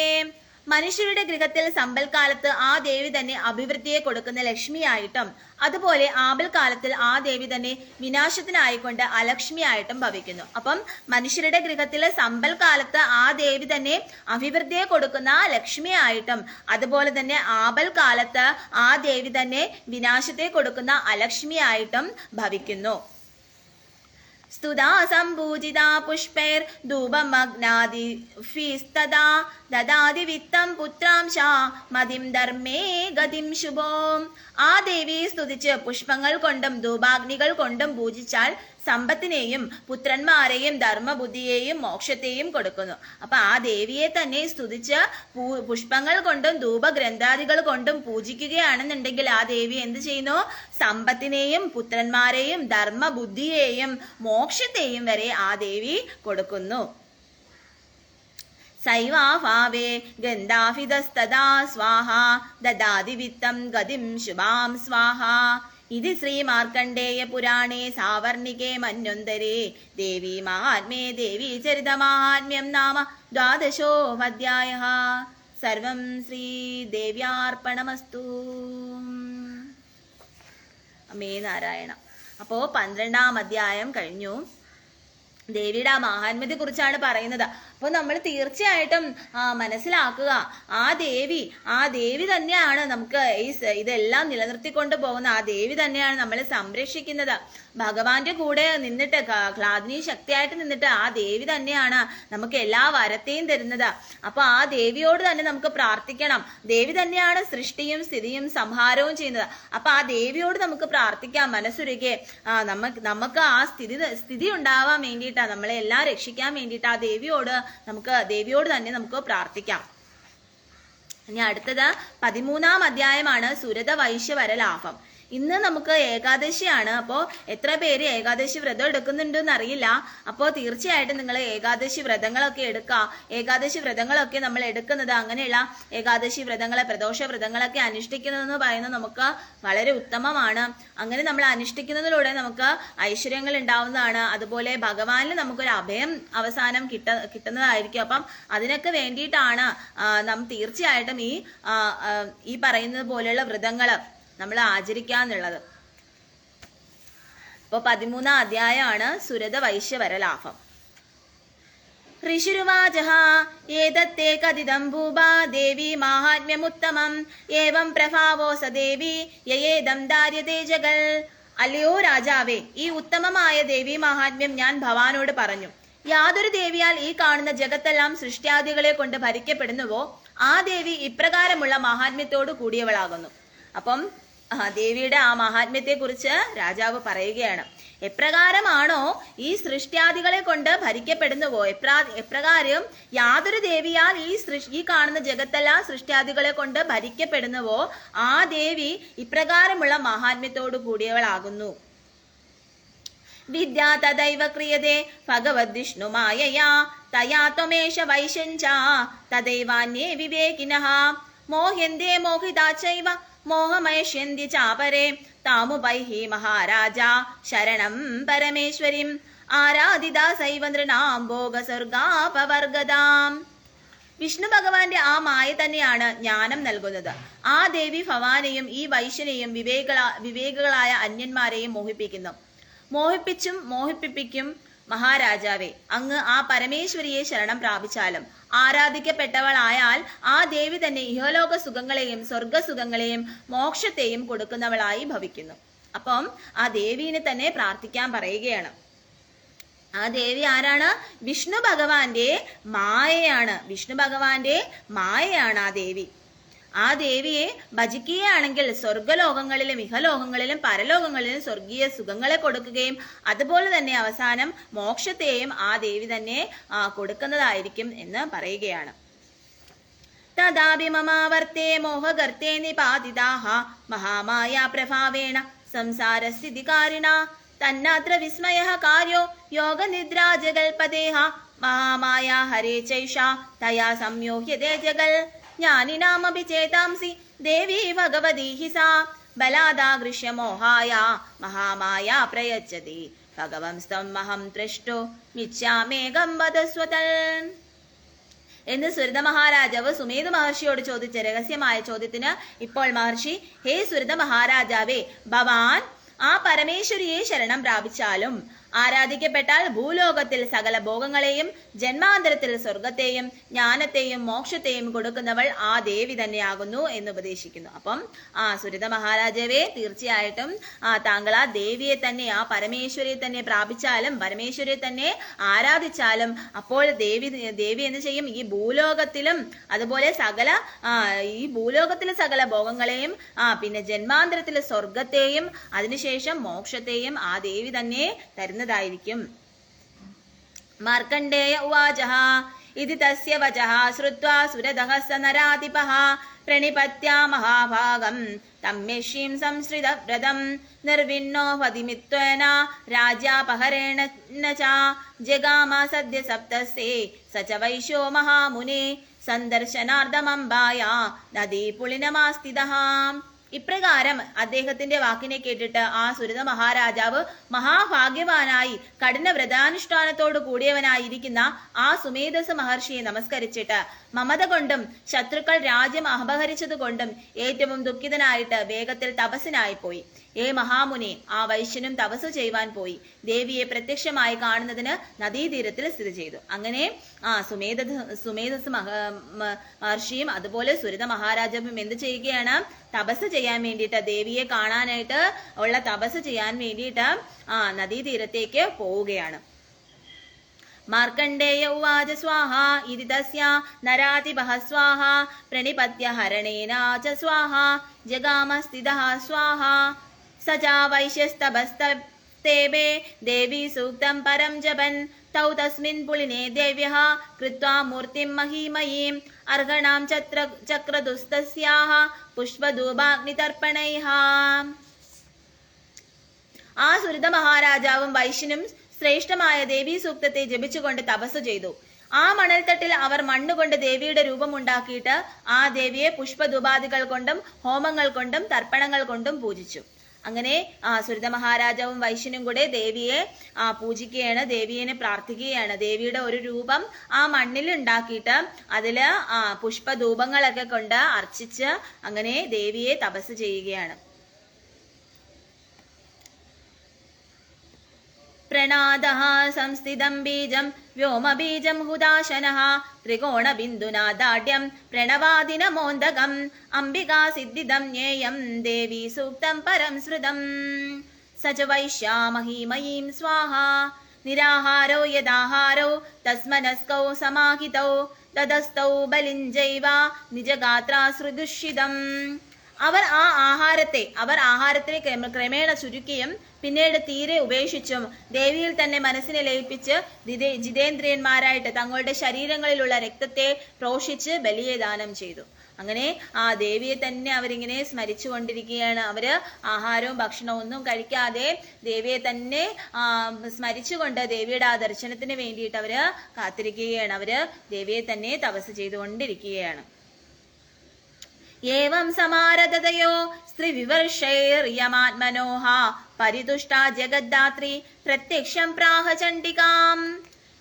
മനുഷ്യരുടെ ഗൃഹത്തിൽ സമ്പൽക്കാലത്ത് ആ ദേവി തന്നെ അഭിവൃദ്ധിയെ കൊടുക്കുന്ന ലക്ഷ്മിയായിട്ടും അതുപോലെ ആപൽ കാലത്തിൽ ആ ദേവി തന്നെ വിനാശത്തിനായിക്കൊണ്ട് അലക്ഷ്മിയായിട്ടും ഭവിക്കുന്നു. അപ്പം മനുഷ്യരുടെ ഗൃഹത്തിൽ സമ്പൽ കാലത്ത് ആ ദേവി തന്നെ അഭിവൃദ്ധിയെ കൊടുക്കുന്ന ലക്ഷ്മിയായിട്ടും അതുപോലെ തന്നെ ആപൽ കാലത്ത് ആ ദേവി തന്നെ വിനാശത്തെ കൊടുക്കുന്ന അലക്ഷ്മിയായിട്ടും ഭവിക്കുന്നു. സ്തുതാ സംപൂജിതാ പുഷ്പൈർ ധൂപമഗ്നാദിഭിസ്തദാ ദദാതി വിത്തം പുത്രാംശ മതിം ധർമ്മേ ഗതിം ശുഭോം. ആ ദേവിയെ സ്തുതിച്ച് പുഷ്പങ്ങൾ കൊണ്ടും ധൂപാഗ്നികൾ കൊണ്ടും പൂജിച്ചാൽ സമ്പത്തിനെയും പുത്രന്മാരെയും ധർമ്മബുദ്ധിയെയും മോക്ഷത്തെയും കൊടുക്കുന്നു. അപ്പൊ ആ ദേവിയെ തന്നെ സ്തുതിച്ച് പുഷ്പങ്ങൾ കൊണ്ടും ധൂപഗ്രന്ഥാദികൾ കൊണ്ടും പൂജിക്കുകയാണെന്നുണ്ടെങ്കിൽ ആ ദേവി എന്ത് ചെയ്യുന്നു? സമ്പത്തിനെയും പുത്രന്മാരെയും ധർമ്മബുദ്ധിയെയും മോക്ഷത്തെയും വരെ ആ ദേവി കൊടുക്കുന്നു. സൈവാഭാവേ ഗന്ധാഭിതസ്തദാ സ്വാഹ ദദാതി വിത്തം ഗതിം ശുഭാം സ്വാഹ. ഇത് ശ്രീ മാർക്കണ്ഡേയ പുരാണേ സാവർണികേ മന്വന്തരേ ദേവി മഹാത്മ്യേ ദേവി ചരിത മഹാത്മ്യം നാമ ദ്വാദശോऽധ്യായഃ. സർവം ശ്രീ ദേവ്യാർപ്പണമസ്തു. അമ്മേ നാരായണ. അപ്പോ 12ാം അധ്യായം കഴിഞ്ഞു. ദേവിയുടെ ആ മഹാത്മ്യത്തെ കുറിച്ചാണ് പറയുന്നത്. അപ്പോൾ നമ്മൾ തീർച്ചയായിട്ടും മനസ്സിലാക്കുക, ആ ദേവി തന്നെയാണ് നമുക്ക് ഇതെല്ലാം നിലനിർത്തിക്കൊണ്ട് പോകുന്ന ആ ദേവി തന്നെയാണ് നമ്മളെ സംരക്ഷിക്കുന്നത്. ഭഗവാന്റെ കൂടെ നിന്നിട്ട് ക്ലാദിനി ശക്തിയായിട്ട് നിന്നിട്ട് ആ ദേവി തന്നെയാണ് നമുക്ക് എല്ലാ വരത്തെയും തരുന്നത്. അപ്പൊ ആ ദേവിയോട് തന്നെ നമുക്ക് പ്രാർത്ഥിക്കണം. ദേവി തന്നെയാണ് സൃഷ്ടിയും സ്ഥിതിയും സംഹാരവും ചെയ്യുന്നത്. അപ്പൊ ആ ദേവിയോട് നമുക്ക് പ്രാർത്ഥിക്കാം മനസ്സുരുകെ. നമുക്ക് ആ സ്ഥിതി ഉണ്ടാവാൻ വേണ്ടിയിട്ടാണ്, നമ്മളെ എല്ലാം രക്ഷിക്കാൻ വേണ്ടിയിട്ട് ആ ദേവിയോട് തന്നെ നമുക്ക് പ്രാർത്ഥിക്കാം. ഇനി അടുത്തത് 13ാം അധ്യായമാണ് സുരത വൈശ്യവര ലാഭം. ഇന്ന് നമുക്ക് ഏകാദശിയാണ്. അപ്പോൾ എത്ര പേര് ഏകാദശി വ്രതം എടുക്കുന്നുണ്ടെന്ന് അറിയില്ല. അപ്പോൾ തീർച്ചയായിട്ടും നിങ്ങൾ ഏകാദശി വ്രതങ്ങളൊക്കെ എടുക്കുക. ഏകാദശി വ്രതങ്ങളൊക്കെ നമ്മൾ എടുക്കുന്നത്, അങ്ങനെയുള്ള ഏകാദശി വ്രതങ്ങളെ പ്രദോഷ വ്രതങ്ങളൊക്കെ അനുഷ്ഠിക്കുന്നതെന്ന് പറയുന്നത് നമുക്ക് വളരെ ഉത്തമമാണ്. അങ്ങനെ നമ്മൾ അനുഷ്ഠിക്കുന്നതിലൂടെ നമുക്ക് ഐശ്വര്യങ്ങൾ ഉണ്ടാവുന്നതാണ്. അതുപോലെ ഭഗവാനിൽ നമുക്കൊരു അഭയം അവസാനം കിട്ടുന്നതായിരിക്കും. അപ്പം അതിനൊക്കെ വേണ്ടിയിട്ടാണ് നാം തീർച്ചയായിട്ടും ഈ പറയുന്നത് പോലെയുള്ള വ്രതങ്ങൾ നമ്മൾ ആചരിക്കാന്നുള്ളത്. ഇപ്പൊ 13ാം അധ്യായമാണ് സുരത വൈശ്യവര ലാഭം. ഋഷിരുവാചഃ ഏതത്തെ കഥിതം ഭൂപാ ദേവി മാഹാത്മ്യമുത്തമം ഏവം പ്രഭാവോ സ ദേവി യേദം ധാര്യതേ ജഗൽ. അല്ലയോ രാജാവേ, ഈ ഉത്തമമായ ദേവി മഹാത്മ്യം ഞാൻ ഭവാനോട് പറഞ്ഞു. യാതൊരു ദേവിയാൽ ഈ കാണുന്ന ജഗത്തെല്ലാം സൃഷ്ടിയാദികളെ കൊണ്ട് ഭരിക്കപ്പെടുന്നുവോ ആ ദേവി ഇപ്രകാരമുള്ള മഹാത്മ്യത്തോട് കൂടിയവളാകുന്നു. അപ്പം ദേവിയുടെ ആ മഹാത്മ്യത്തെ കുറിച്ച് രാജാവ് പറയുകയാണ്. എപ്രകാരമാണോ ഈ സൃഷ്ടിയാദികളെ കൊണ്ട് ഭരിക്കപ്പെടുന്നുവോ, എപ്രകാരം യാതൊരു ദേവിയാൽ ഈ കാണുന്ന ജഗത്തെല്ലാം സൃഷ്ടിയാദികളെ കൊണ്ട് ഭരിക്കപ്പെടുന്നുവോ ആ ദേവി ഇപ്രകാരമുള്ള മഹാത്മ്യത്തോടു കൂടിയവളാകുന്നു. വിദ്യാ തദൈവ ക്രിയതേ ഭഗവദ് വിഷ്ണു മായയാ തയാ ത്വമേഷ വൈശഞ്ച തദൈവാന്യേ വിവേകിനഃ മോഹ്യന്തേ മോഹിതാചൈവ മോഹമയഷ്യന്തി ചാപരേ താമുപൈഹി മഹാരാജ ശരണം പരമേശ്വരിം ആരാധിതാ സൈവ നൃണാം ഭോഗസ്വർഗാപവർഗതാം. വിഷ്ണു ഭഗവാന്റെ ആ മായ തന്നെയാണ് ജ്ഞാനം നൽകുന്നത്. ആ ദേവി ഭവാനെയും ഈ വൈശ്യനെയും വിവേകളായ അന്യന്മാരെയും മോഹിപ്പിക്കും. മഹാരാജാവേ, അങ്ങ് ആ പരമേശ്വരിയെ ശരണം പ്രാപിച്ചാലും ആരാധിക്കപ്പെട്ടവളായാൽ ആ ദേവി തന്നെ ഇഹലോക സുഖങ്ങളെയും സ്വർഗസുഖങ്ങളെയും മോക്ഷത്തെയും കൊടുക്കുന്നവളായി ഭവിക്കുന്നു. അപ്പം ആ ദേവീനെ തന്നെ പ്രാർത്ഥിക്കാൻ പറയുകയാണ്. ആ ദേവി ആരാണ്? വിഷ്ണു ഭഗവാന്റെ മായയാണ് ആ ദേവി. ആ ദേവിയെ ഭജിക്കുകയാണെങ്കിൽ സ്വർഗലോകങ്ങളിലും ഇഹലോകങ്ങളിലും പരലോകങ്ങളിലും സ്വർഗീയ സുഖങ്ങളെ കൊടുക്കുകയും അതുപോലെ തന്നെ അവസാനം മോക്ഷത്തെയും ആ ദേവി തന്നെ കൊടുക്കുന്നതായിരിക്കും എന്ന് പറയുകയാണ്. തദാപി മമാവർത്തേ മോഹഗർത്തേ നിപാതിതാഃ മഹാമായ പ്രഭാവേണ സംസാരസ്ഥിതികാരിണ തന്നാത്ര വിസ്മയഃ കാര്യോ യോഗനിദ്രാ ജഗൽപദേഃ മഹാമായ ഹരേ ചൈഷാ തയാ സംയോഹ്യതേ ജഗൽ ജ്ഞാനിനാമപി ചേതാംസി ദേവി ഭഗവതി ഹി സാ ബലാദാഗൃഹ്യ മോഹായ മഹാമായ പ്രയച്ഛതി ഭഗവംസ്തം അഹം ത്രഷ്ടോ മിച്ഛാമേകം വദസ്വതൽ. എന്ന് സുരത മഹാരാജാവ് സുമേധ മഹർഷിയോട് ചോദിച്ച രഹസ്യമായ ചോദ്യത്തിന് ഇപ്പോൾ മഹർഷി, ഹേ സുരത മഹാരാജാവേ, ഭവാൻ ആ പരമേശ്വരിയെ ശരണം പ്രാപിച്ചാലും ആരാധിക്കപ്പെട്ടാൽ ഭൂലോകത്തിൽ സകല ഭോഗങ്ങളെയും ജന്മാന്തരത്തിൽ സ്വർഗത്തെയും ജ്ഞാനത്തെയും മോക്ഷത്തെയും കൊടുക്കുന്നവൾ ആ ദേവി തന്നെയാകുന്നു എന്ന് ഉപദേശിക്കുന്നു. അപ്പം സുരത മഹാരാജാവേ, തീർച്ചയായിട്ടും താങ്കൾ ആ ദേവിയെ തന്നെ, ആ പരമേശ്വരിയെ തന്നെ പ്രാപിച്ചാലും പരമേശ്വരിയെ തന്നെ ആരാധിച്ചാലും അപ്പോൾ ദേവി എന്ത് ചെയ്യും? ഈ ഭൂലോകത്തിലും അതുപോലെ ഈ ഭൂലോകത്തിലെ സകല ഭോഗങ്ങളെയും പിന്നെ ജന്മാന്തരത്തിലെ സ്വർഗത്തെയും അതിനുശേഷം മോക്ഷത്തെയും ആ ദേവി തന്നെ തരുന്നതായിരിക്കും. മാർക്കണ്ഡേയ ഉവാചഃ ഇതി തസ്യ വചഃ ശ്രുത്വാ സുരതഃ സ നരാധിപഃ പ്രണിപത്യ മഹാഭാഗം തമ്യശ്രീം സംശ്രിതവ്രതം നിർവിണ്ണോ പതിമിത്വേന രാജ്യാപഹരേണ ച ജഗാമ സദ്യ സപ്തസ്തേ സ ച വൈശ്യോ മഹാമുനെ സന്ദർശനാർത്ഥമംബായ നദീ പുളിനമാസ്ഥിതഃ. ഇപ്രകാരം അദ്ദേഹത്തിന്റെ വാക്കിനെ കേട്ടിട്ട് ആ സുരത മഹാരാജാവ് മഹാഭാഗ്യവാനായി കഠിന വ്രതാനുഷ്ഠാനത്തോടു കൂടിയവനായിരിക്കുന്ന ആ സുമേധസ് മഹർഷിയെ നമസ്കരിച്ചിട്ട് മമത കൊണ്ടും ശത്രുക്കൾ രാജ്യം അപഹരിച്ചതുകൊണ്ടും ഏറ്റവും ദുഃഖിതനായിട്ട് വേഗത്തിൽ തപസ്സിനായി പോയി. ഏ മഹാമുനി, ആ വൈശ്യനും തപസ് ചെയ്യുവാൻ പോയി ദേവിയെ പ്രത്യക്ഷമായി കാണുന്നതിന് നദീതീരത്തിൽ സ്ഥിതി ചെയ്തു. അങ്ങനെ സുമേധസ് മഹർഷിയും അതുപോലെ സുരത മഹാരാജാവും എന്ത് ചെയ്യുകയാണ്? തപസ് ചെയ്യാൻ വേണ്ടിയിട്ട്, ദേവിയെ കാണാനായിട്ട് ഉള്ള തപസ് ചെയ്യാൻ വേണ്ടിയിട്ട് നദീതീരത്തേക്ക് പോവുകയാണ്. മാർക്കണ്ഡേയ ഉവാച സ്വാഹ ഇതി തസ്യ നരാധിപഃ സ്വാഹ പ്രണിപത്യ ഹരണേന ച സ്വാഹ ജഗാമ സ്ഥിതഃ സ്വാഹ സ ച വൈശ്യസ്തപസ്തേബേ ദേവി സൂക്തം പരം ജപൻ തൗ തസ്മിൻ പുളിനെ ദേവ്യഃ കൃത്വാ മൂർത്തിം മഹീമയീം അർഹണാം ചക്രദുസ്തസ്യാഃ പുഷ്പധൂപാഗ്നിതർപ്പണൈഃ. ആ സുരത മഹാരാജാവും വൈശ്യനും ശ്രേഷ്ഠമായ ദേവീ സൂക്തത്തെ ജപിച്ചുകൊണ്ട് തപസ് ചെയ്തു. ആ മണൽത്തട്ടിൽ അവർ മണ്ണുകൊണ്ട് ദേവിയുടെ രൂപമുണ്ടാക്കിയിട്ട് ആ ദേവിയെ പുഷ്പധൂപാദികൾ കൊണ്ടും ഹോമങ്ങൾ കൊണ്ടും തർപ്പണങ്ങൾ കൊണ്ടും പൂജിച്ചു. അങ്ങനെ സുരത മഹാരാജാവും വൈശ്യനും കൂടെ ദേവിയെ പൂജിക്കുകയാണ്, ദേവിയെ പ്രാർത്ഥിക്കുകയാണ്. ദേവിയുടെ ഒരു രൂപം ആ മണ്ണിൽ ഉണ്ടാക്കിയിട്ട് അതില് പുഷ്പധൂപങ്ങളൊക്കെ കൊണ്ട് അർച്ചിച്ച് അങ്ങനെ ദേവിയെ തപസ് ചെയ്യുകയാണ്. പ്രണാദഃ സംസ്ഥിതം ബീജം വ്യോമബീജം ഹുദാശനഃ ത്രികോണബിന്ദുനാ ദാഢ്യം പ്രണവാദിനമോന്തകം അംബികാ സിദ്ധിദം ജ്ഞേയം ദേവി സൂക്തം പരം ശ്രുതം സ ച വൈശ്യാ മഹീമയീം സ്വാഹ നിരാഹാരോ യദാഹാരോ തസ്മനസ്കൗ സമാഹിതൗ തദസ്തൗ ബലിഞ്ജൈവ നിജഗാത്രാശ്രുദുഷിതം. അവർ ആഹാരത്തെ ക്രമേണ ചുരുക്കിയും പിന്നീട് തീരെ ഉപേക്ഷിച്ചും ദേവിയിൽ തന്നെ മനസ്സിനെ ലയിപ്പിച്ച് ജിതേന്ദ്രിയന്മാരായിട്ട് തങ്ങളുടെ ശരീരങ്ങളിലുള്ള രക്തത്തെ പ്രോഷിച്ച് ബലിയെ ദാനം ചെയ്തു. അങ്ങനെ ആ ദേവിയെ തന്നെ അവരിങ്ങനെ സ്മരിച്ചു കൊണ്ടിരിക്കുകയാണ്. അവര് ആഹാരവും ഭക്ഷണവും ഒന്നും കഴിക്കാതെ ദേവിയെ തന്നെ സ്മരിച്ചുകൊണ്ട് ദേവിയുടെ ആ ദർശനത്തിന് വേണ്ടിയിട്ട് അവര് കാത്തിരിക്കുകയാണ്. അവര് ദേവിയെ തന്നെ തപസ് ചെയ്തുകൊണ്ടിരിക്കുകയാണ്. ഏവം സമാരതയോ സ്ത്രീവിവർഷൈർയമാത്മനോഹ പരിതുഷ്ടാ ജഗദ്ധാത്രി പ്രത്യക്ഷം പ്രാഹ ചണ്ഡികാം.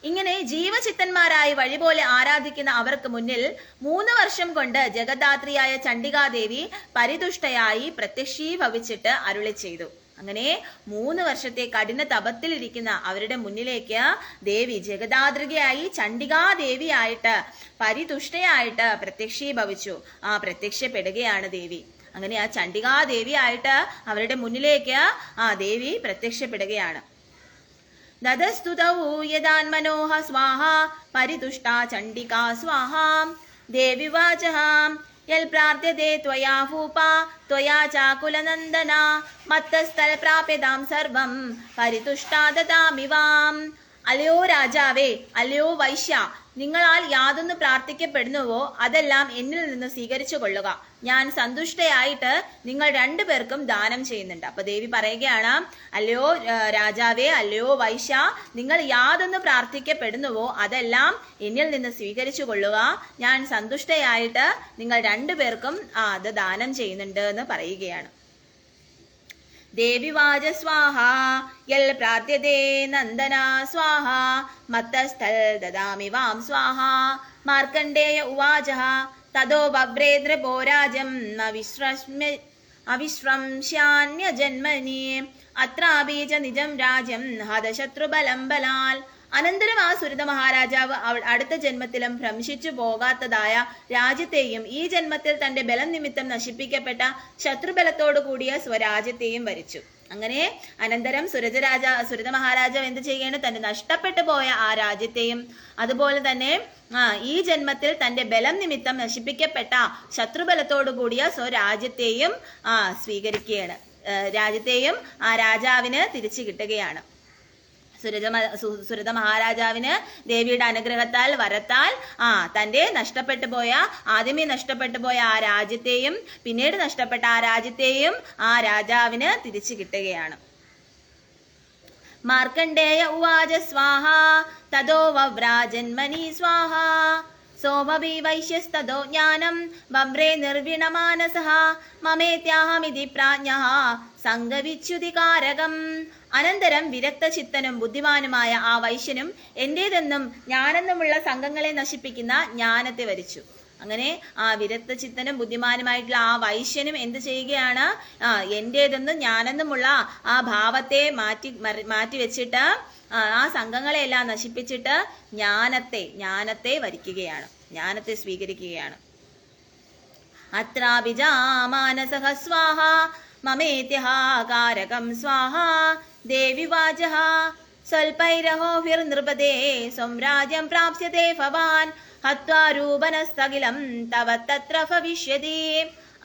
ഇങ്ങനെ ജീവചിത്തന്മാരായി വഴിപോലെ ആരാധിക്കുന്ന അവർക്ക് മുന്നിൽ 3 വർഷം കൊണ്ട് ജഗദ്ധാത്രിയായ ചണ്ഡികാദേവി പരിതുഷ്ടയായി പ്രത്യക്ഷീഭവിച്ചിട്ട് അരുളി ചെയ്തു. അങ്ങനെ 3 വർഷത്തെ കഠിന തപത്തിലിരിക്കുന്ന അവരുടെ മുന്നിലേക്ക് ദേവി ജഗദാത്രികയായി ചണ്ഡികാദേവിയായിട്ട് പരിതുഷ്ടയായിട്ട് പ്രത്യക്ഷീഭവിച്ചു. പ്രത്യക്ഷപ്പെടുകയാണ് ദേവി. അങ്ങനെ ആ ചണ്ഡികാദേവിയായിട്ട് അവരുടെ മുന്നിലേക്ക് ദേവി പ്രത്യക്ഷപ്പെടുകയാണ്. ദദസ്തുതൗ യദാന്മനോഹ സ്വാഹ പരിതുഷ്ടാ ചണ്ഡികാ സ്വാഹ ദേവി വാചഃ യൽ പ്രാർത്ഥ്യതേ ത്വയാ ഭൂപാ ത്വയാ ചാകുലനന്ദന മത്തസ്ഥൽ പ്രാപ്യതാം സർവം പരിതുഷ്ടാ ദദാമിവാം. അല്ലയോ രാജാവേ, അല്ലയോ വൈശ്യ, നിങ്ങളാൽ യാതൊന്ന് പ്രാർത്ഥിക്കപ്പെടുന്നുവോ അതെല്ലാം എന്നിൽ നിന്ന് സ്വീകരിച്ചു കൊള്ളുക. ഞാൻ സന്തുഷ്ടയായിട്ട് നിങ്ങൾ 2 പേർക്കും ദാനം ചെയ്യുന്നുണ്ട്. അപ്പൊ ദേവി പറയുകയാണ്, അല്ലയോ രാജാവേ, അല്ലയോ വൈശ്യ, നിങ്ങൾ യാതൊന്ന് പ്രാർത്ഥിക്കപ്പെടുന്നുവോ അതെല്ലാം എന്നിൽ നിന്ന് സ്വീകരിച്ചു കൊള്ളുക. ഞാൻ സന്തുഷ്ടയായിട്ട് നിങ്ങൾ 2 പേർക്കും അത് ദാനം ചെയ്യുന്നുണ്ട് എന്ന് പറയുകയാണ്. ദേവിവാച സ്വാഹ യൽ പ്രാർത്ഥ്യതേ നന്ദന സ്വാഹ മത്തസ്ഥൽ ദദാമി വാം സ്വാഹ. മാർക്കണ്ഡേയ ഉവാച തതോ വവ്രേന്ദ്രപോ രാജ്യം അവിശ്രംസ്യാന്യജന്മനി അത്രാപി ച നിജം രാജ്യം ഹതശത്രുബലം ബലാൽ. അനന്തരം ആ സുരത മഹാരാജാവ് അടുത്ത ജന്മത്തിലും ഭ്രംശിച്ചു പോകാത്തതായ രാജ്യത്തെയും ഈ ജന്മത്തിൽ തന്റെ ബലം നിമിത്തം നശിപ്പിക്കപ്പെട്ട ശത്രുബലത്തോടു കൂടിയ സ്വരാജ്യത്തെയും വരിച്ചു. അങ്ങനെ അനന്തരം സുരത മഹാരാജാവ് എന്ത് ചെയ്യാണ്? തന്റെ നഷ്ടപ്പെട്ടു പോയ ആ രാജ്യത്തെയും അതുപോലെ തന്നെ ഈ ജന്മത്തിൽ തന്റെ ബലം നിമിത്തം നശിപ്പിക്കപ്പെട്ട ശത്രുബലത്തോടു കൂടിയ സ്വരാജ്യത്തെയും സ്വീകരിക്കുകയാണ്. രാജ്യത്തെയും ആ രാജാവിന് തിരിച്ചു കിട്ടുകയാണ്. സുരത മഹാരാജാവിന് ദേവിയുടെ അനുഗ്രഹത്താൽ വരത്താൽ തന്റെ ആദ്യമേ നഷ്ടപ്പെട്ടു പോയ ആ രാജ്യത്തെയും പിന്നീട് നഷ്ടപ്പെട്ട ആ രാജ്യത്തെയും ആ രാജാവിന് തിരിച്ചു കിട്ടുകയാണ്. മാർക്കണ്ഡേയ ഉവാച സ്വാഹ തതോ വവ്രാജന്മനി സ്വാഹ സോമവി വൈശ്യസ്തോ ജ്ഞാനം വവ്രേ നിർവിണമാനസഃ മമേത്യാഹമിതി പ്രാജ്ഞഃ സംഗവിച്യുതികാരകം. അനന്തരം വിരക്തചിത്തനും ബുദ്ധിമാനുമായ ആ വൈശ്യനും എന്റേതെന്നും ഞാനെന്നുമുള്ള സംഘങ്ങളെ നശിപ്പിക്കുന്ന ജ്ഞാനത്തെ വരിച്ചു. അങ്ങനെ ആ വിരക്തചിത്തനും ബുദ്ധിമാനുമായിട്ടുള്ള ആ വൈശ്യനും എന്ത് ചെയ്യുകയാണ്? എന്റേതെന്നും ഞാനെന്നുമുള്ള ആ ഭാവത്തെ മാറ്റി വെച്ചിട്ട് ആ സംഘങ്ങളെയെല്ലാം നശിപ്പിച്ചിട്ട് ജ്ഞാനത്തെ വരിക്കുകയാണ്, ജ്ഞാനത്തെ സ്വീകരിക്കുകയാണ്. അത്രാഭിജാമാനസഃ സ്വാഹ മമേത്യഹാകാരകം സ്വാഹ ദേവിവാചഃ സ്വൽപൈരഹോഭിർനൃപതേ സ്വംരാജ്യം പ്രാപ്സ്യതേ ഭവാൻ ഹത്വാ രൂപനസ്തകിലം തവ തത്ര ഭവിഷ്യതി.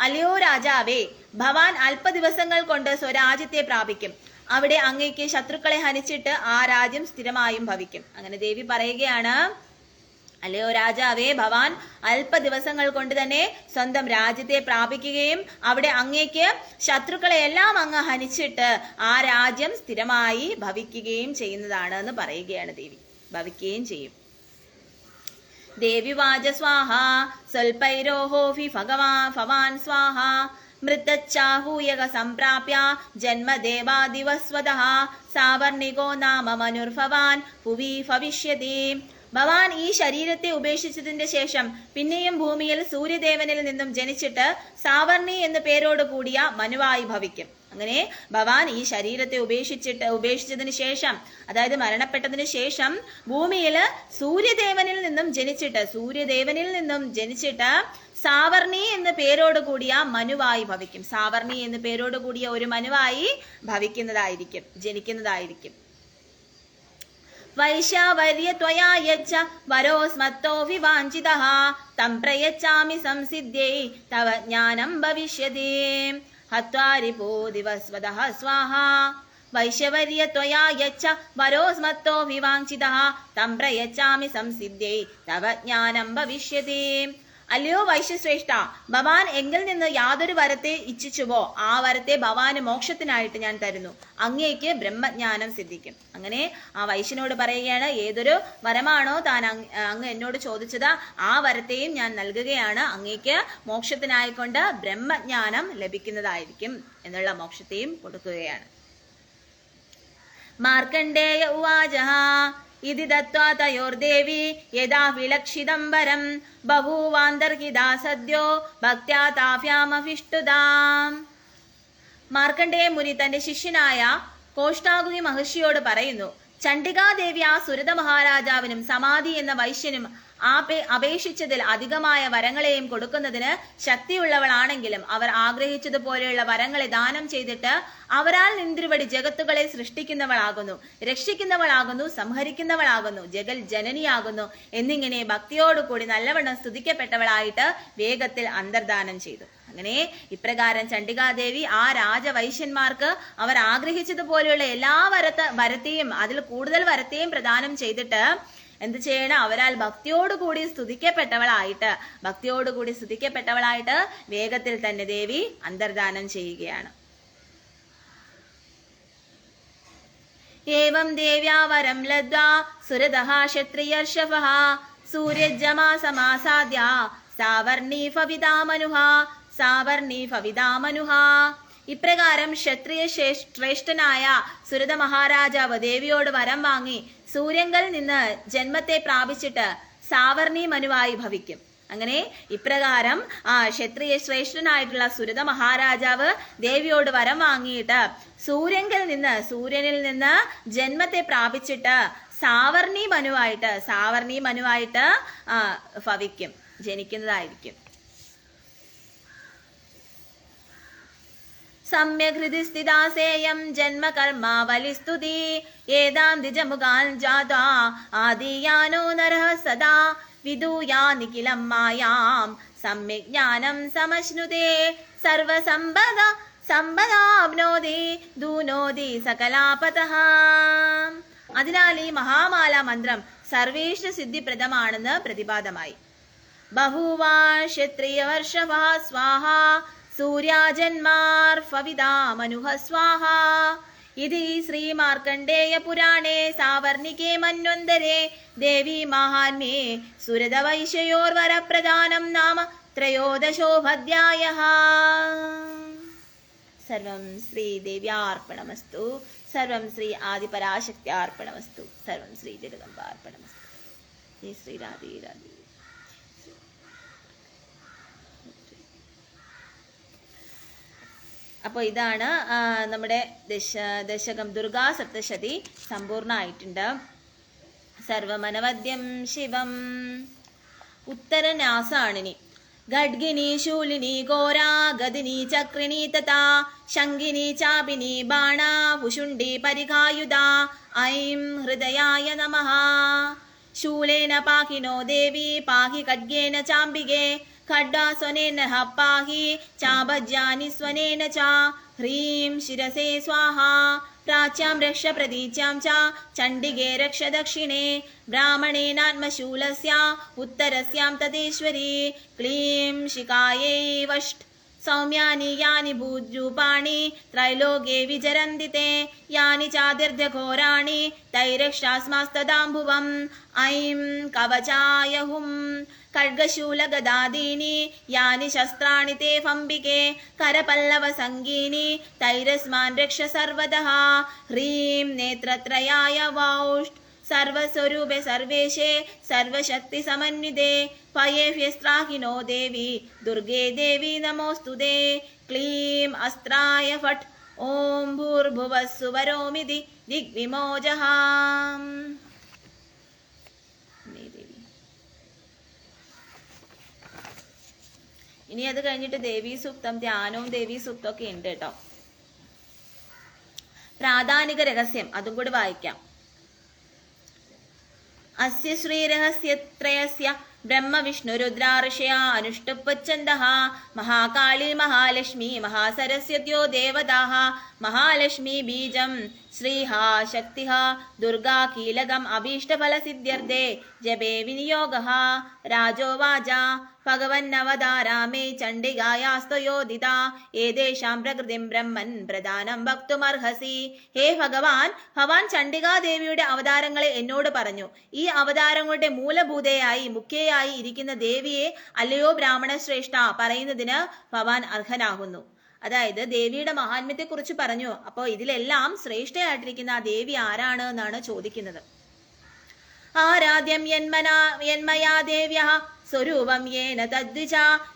അല്ലയോ രാജാവേ, ഭവാൻ അല്പദിവസങ്ങൾ കൊണ്ട് സ്വരാജ്യത്തെ പ്രാപിക്കും. അവിടെ അങ്ങേക്ക് ശത്രുക്കളെ ഹനിച്ചിട്ട് ആ രാജ്യം സ്ഥിരമായും ഭവിക്കും. അങ്ങനെ ദേവി പറയുകയാണ്, അല്ലയോ രാജാവേ, ഭവാൻ അല്പ ദിവസങ്ങൾ കൊണ്ട് തന്നെ സ്വന്തം രാജ്യത്തെ പ്രാപിക്കുകയും അവിടെ അങ്ങേക്ക് ശത്രുക്കളെ എല്ലാം അങ്ങ് ഹനിച്ചിട്ട് ആ രാജ്യം സ്ഥിരമായി ഭവിക്കുകയും ചെയ്യുന്നതാണ് എന്ന് പറയുകയാണ് ദേവി. ഭവിക്കുകയും ചെയ്യും. ദേവിവാച സ്വാഹ സ്വൽപൈരോഹോഭി ഭവാൻ സ്വാഹ മൃതച്ചാഹൂയക സംപ്രാപ്യ ജന്മദേവാദിവസ്വതഃ സാവർണികോ നാമ മനുർഭവാൻ ഭുവി ഭവിഷ്യതി. ഭവാൻ ഈ ശരീരത്തെ ഉപേക്ഷിച്ചതിന്റെ ശേഷം പിന്നെയും ഭൂമിയിൽ സൂര്യദേവനിൽ നിന്നും ജനിച്ചിട്ട് സാവർണി എന്ന പേരോട് കൂടിയ മനുവായി ഭവിക്കും. അങ്ങനെ ഭവാൻ ഈ ശരീരത്തെ ഉപേക്ഷിച്ചതിന് ശേഷം, അതായത് മരണപ്പെട്ടതിന് ശേഷം ഭൂമിയിൽ സൂര്യദേവനിൽ നിന്നും ജനിച്ചിട്ട് സാവർണി എന്ന പേരോട് കൂടിയ മനുവായി ഭവിക്കും. സാവർണി എന്ന പേരോട് കൂടിയ ഒരു മനുവായി ജനിക്കുന്നതായിരിക്കും. വൈശ്യാവര്യ ത്വയാ യച്ഛ വരോസ്മത്തോ വിവാഞ്ചിതഃ തം പ്രയച്ഛാമി സംസിദ്ധ്യൈ തവ ജ്ഞാനം ഭവിഷ്യതി ഹത്വാ രിപോ ദിവസ്വതഃ സ്വാഹ. വൈശ്യവര്യ ത്വയാ യച്ഛ വരോസ്മത്തോ വിവാഞ്ചിതഃ തം പ്രയച്ഛാമി സംസിദ്ധ്യൈ തവ ജ്ഞാനം ഭവിഷ്യതി. അല്ലയോ വൈശ്യശ്രേഷ്ഠ, ഭവാൻ എങ്കിൽ നിന്ന് യാതൊരു വരത്തെ ഇച്ഛിച്ചുവോ ആ വരത്തെ ഭവാന് മോക്ഷത്തിനായിട്ട് ഞാൻ തരുന്നു. അങ്ങേക്ക് ബ്രഹ്മജ്ഞാനം സിദ്ധിക്കും. അങ്ങനെ ആ വൈശ്യനോട് പറയുകയാണ്, ഏതൊരു വരമാണോ താൻ അങ്ങ് എന്നോട് ചോദിച്ചത് ആ വരത്തെയും ഞാൻ നൽകുകയാണ്. അങ്ങേക്ക് മോക്ഷത്തിനായിക്കൊണ്ട് ബ്രഹ്മജ്ഞാനം ലഭിക്കുന്നതായിരിക്കും എന്നുള്ള മോക്ഷത്തെയും കൊടുക്കുകയാണ്. മാർക്കണ്ഡേയ ഉവാച ഇതി ദത്വാ തയോർദേവി യഥാ വിലക്ഷിതം വരം ബഭൂവാന്തർഹിതാ സദ്യോ ഭക്ത്യാ താഭ്യാമഭിഷ്ടുതാം. മാർക്കണ്ഡേയ മുനി തന്റെ ശിഷ്യനായ കോഷ്ടാകുനി മഹർഷിയോട് പറയുന്നു, ചണ്ഡികാദേവി ആ സുരത മഹാരാജാവിനും സമാധി എന്ന വൈശ്യനും അപേക്ഷിച്ചതിൽ അധികമായ വരങ്ങളെയും കൊടുക്കുന്നതിന് ശക്തിയുള്ളവളാണെങ്കിലും അവർ ആഗ്രഹിച്ചതുപോലെയുള്ള വരങ്ങളെ ദാനം ചെയ്തിട്ട് അവരാൽ നിന്തിരുവടി ജഗത്തുകളെ സൃഷ്ടിക്കുന്നവളാകുന്നു, രക്ഷിക്കുന്നവളാകുന്നു, സംഹരിക്കുന്നവളാകുന്നു, ജഗൽ ജനനിയാകുന്നു എന്നിങ്ങനെ ഭക്തിയോടുകൂടി നല്ലവണ്ണം സ്തുതിക്കപ്പെട്ടവളായിട്ട് വേഗത്തിൽ അന്തർദാനം ചെയ്തു. അങ്ങനെ ഇപ്രകാരം ചണ്ഡികാദേവി ആ രാജവൈശ്യന്മാർക്ക് അവർ ആഗ്രഹിച്ചതുപോലെയുള്ള എല്ലാ വരത്തെയും അതിൽ കൂടുതൽ വരത്തെയും പ്രദാനം ചെയ്തിട്ട് എന്ത് ചെയ്യണം? അവരാൽ ഭക്തിയോടുകൂടി സ്തുതിക്കപ്പെട്ടവളായിട്ട് വേഗത്തിൽ തന്നെ ദേവി അന്തർദാനം ചെയ്യുകയാണ്. ഏവം ദേവ്യാ വരം ലദ്വാ സുരതഃ ക്ഷത്രിയർഷഭഃ സൂര്യജമാസമാസാദ്യ സാവർണീ ഭവിതാ മനുഃ. ഇപ്രകാരം ക്ഷത്രിയ ശ്രേഷ്ഠനായ സുരത മഹാരാജാവ് ദേവിയോട് വരം വാങ്ങി സൂര്യങ്കൽ നിന്ന് ജന്മത്തെ പ്രാപിച്ചിട്ട് സാവർണി മനുവായി ഭവിക്കും. അങ്ങനെ ഇപ്രകാരം ക്ഷത്രിയ ശ്രേഷ്ഠനായിട്ടുള്ള സുരത മഹാരാജാവ് ദേവിയോട് വരം വാങ്ങിയിട്ട് സൂര്യനിൽ നിന്ന് ജന്മത്തെ പ്രാപിച്ചിട്ട് സാവർണി മനുവായിട്ട് ഭവിക്കും, ജനിക്കുന്നതായിരിക്കും. സമ്യകൃതി സ്ഥിതാസേയം ജന്മ കർമാവലിസ്തുതി ഏതാം ദ്വിജമുഖാൻ ജാതാ ആദിയാനോ നരഃ സദാ വിദൂയാ നിഖിലം മായാം സമ്യക് ജ്ഞാനം സമശ്നുതേ സർവസമ്പദാപ്നോതി ദൂനോതി സകലാപതഃ. അതിനാൽ ഈ മഹാമാല മന്ത്രം സർവേഷ സിദ്ധിപ്രദമാണെന്ന് പ്രതിപാദമായി. ബഹുവാ ക്ഷത്രിയ വർഷവാ സ്വാഹ സൂര്യാജന്മാർഫവിതാ മനുഃ സ്വാഹ. ഇതി ശ്രീ മാർക്കണ്ഡേയ പുരാണേ സാവർണികേ മന്വന്തരേ ദേവി മഹാത്മ്യേ സുരത വൈശ്യോർവരപ്രധാനം നാമ ത്രയോദശോऽധ്യായഃ. സർവം ശ്രീ ദേവ്യാർപ്പണമസ്തു. സർവം ശ്രീ ആദിപരാശക്ത്യാർപ്പണമസ്തു. സർവം ശ്രീ ജഗദംബാർപ്പണമസ്തു. ജയ ശ്രീ രാധേ രാധേ. അപ്പോൾ ഇതാണ് നമ്മുടെ ദശകം ദുർഗാ സപ്തശതി സമ്പൂർണ്ണമായിട്ടുണ്ട്. സർവമനവദ്യം ശിവം. ഉത്തരന്യാസാണിനി. ഖഡ്ഗിനി ശൂലിനി ഘോരാ ഗദിനി ചക്രിണി തഥാ ശങ്കിനി ചാപിനി ബാണാ ഭുഷുണ്ഡി പരിഘായുധാ ഐം ഹൃദയായ നമഃ. ശൂലേന പാഹിനോ ദേവി പാഹി ഖഡ്ഗേന ചാംബികേ ഖഡ്ഗാസ്വനേന പാഹി ചാഭജ്യാനി സ്വനേന ച. ഹ്രീം ശിരസേ സ്വാഹാ. പ്രാച്യാം രക്ഷ പ്രതീച്യാം ച ചണ്ഡികേ രക്ഷ ദക്ഷിണേ. ബ്രാഹ്മണേനാത്മശൂലസ്യ ഉത്തരസ്യാം തദേശ്വരി. ക്ലീം ശിഖായൈ വഷ്ട്. സൗമ്യാനി യാനി ഭൂരൂപാണി ത്രൈലോകേ വിചരന്തി തേ. യാനി ചാതിർഘോരാണി തൈരക്ഷാസ്മാസ്തദാംഭുവം. ഐം കവചായ ഹും. ഖഡ്ഗശൂലഗദാദീനി യാനി ശസ്ത്രാണി തേ ഫംബികേ. കരപല്ലവ സംഗീനി തൈരസ്മാൻ രക്ഷ സർവദഃ. ഹ്രീം നേത്രത്രയായ വൗഷ്ട്. സർവസ്വരൂപേ സർവേശേ സർവശക്തി സമന്വിതേ. പയേഭ്യസ്ത്രാഹിനോ ദേവി ദുർഗേ ദേവി നമോസ്തുതേ. ക്ലീം അസ്ത്രായ ഫട്ട്. ഓം ഭൂർഭുവസ്സുവരോമിതി ദിഗ്വിമോചഃ. ഇനി അത് കഴിഞ്ഞിട്ട് ദേവീ സൂക്തം, ധ്യാനവും ദേവീ സൂക്തം ഒക്കെ ഉണ്ട് കേട്ടോ. പ്രാധാനിക രഹസ്യം അതും കൂടി വായിക്കാം. അസ്യ ശ്രീരഹസ്യത്രയസ്യ ബ്രഹ്മ വിഷ്ണു രുദ്രാർഷയ അനുഷ്ടുപ്പച്ഛന്തഃ. മഹാകാളി മഹാലക്ഷ്മി മഹാസരസ്വത്യോ ദേവതാഃ. മഹാലക്ഷ്മി ബീജം ശ്രീഹ ശക്തിഃ. ദുർഗാ കീലകം അഭീഷ്ടഫലസിദ്ധ്യർത്ഥേ ജപേ വിനിയോഗഃ. രാജോവാച ഭഗവന്നവതാരാമേ ചണ്ഡികായാസ്ത്വയോദിത. ഏതേഷാം പ്രകൃതിം ബ്രഹ്മൻ പ്രധാനം വക്തുമർഹസി. ഹേ ഭഗവാൻ ചണ്ഡികാദേവിയുടെ അവതാരങ്ങളെ എന്നോട് പറഞ്ഞു. ഈ അവതാരങ്ങളുടെ മൂലഭൂതയായി മുഖ്യയായി ഇരിക്കുന്ന ദേവിയെ അല്ലയോ ബ്രാഹ്മണ ശ്രേഷ്ഠ പറയുന്നതിന് ഭവാൻ അർഹനാകുന്നു. അതായത് ദേവിയുടെ മഹാത്മ്യത്തെ കുറിച്ച് പറഞ്ഞു. അപ്പോൾ ഇതിലെല്ലാം ശ്രേഷ്ഠയായിട്ടിരിക്കുന്ന ആ ദേവി ആരാണ് എന്നാണ് ചോദിക്കുന്നത്. ആരാധ്യം യന്മയാ ദേവ്യഃ സ്വരൂപം യേന തദ്വിജ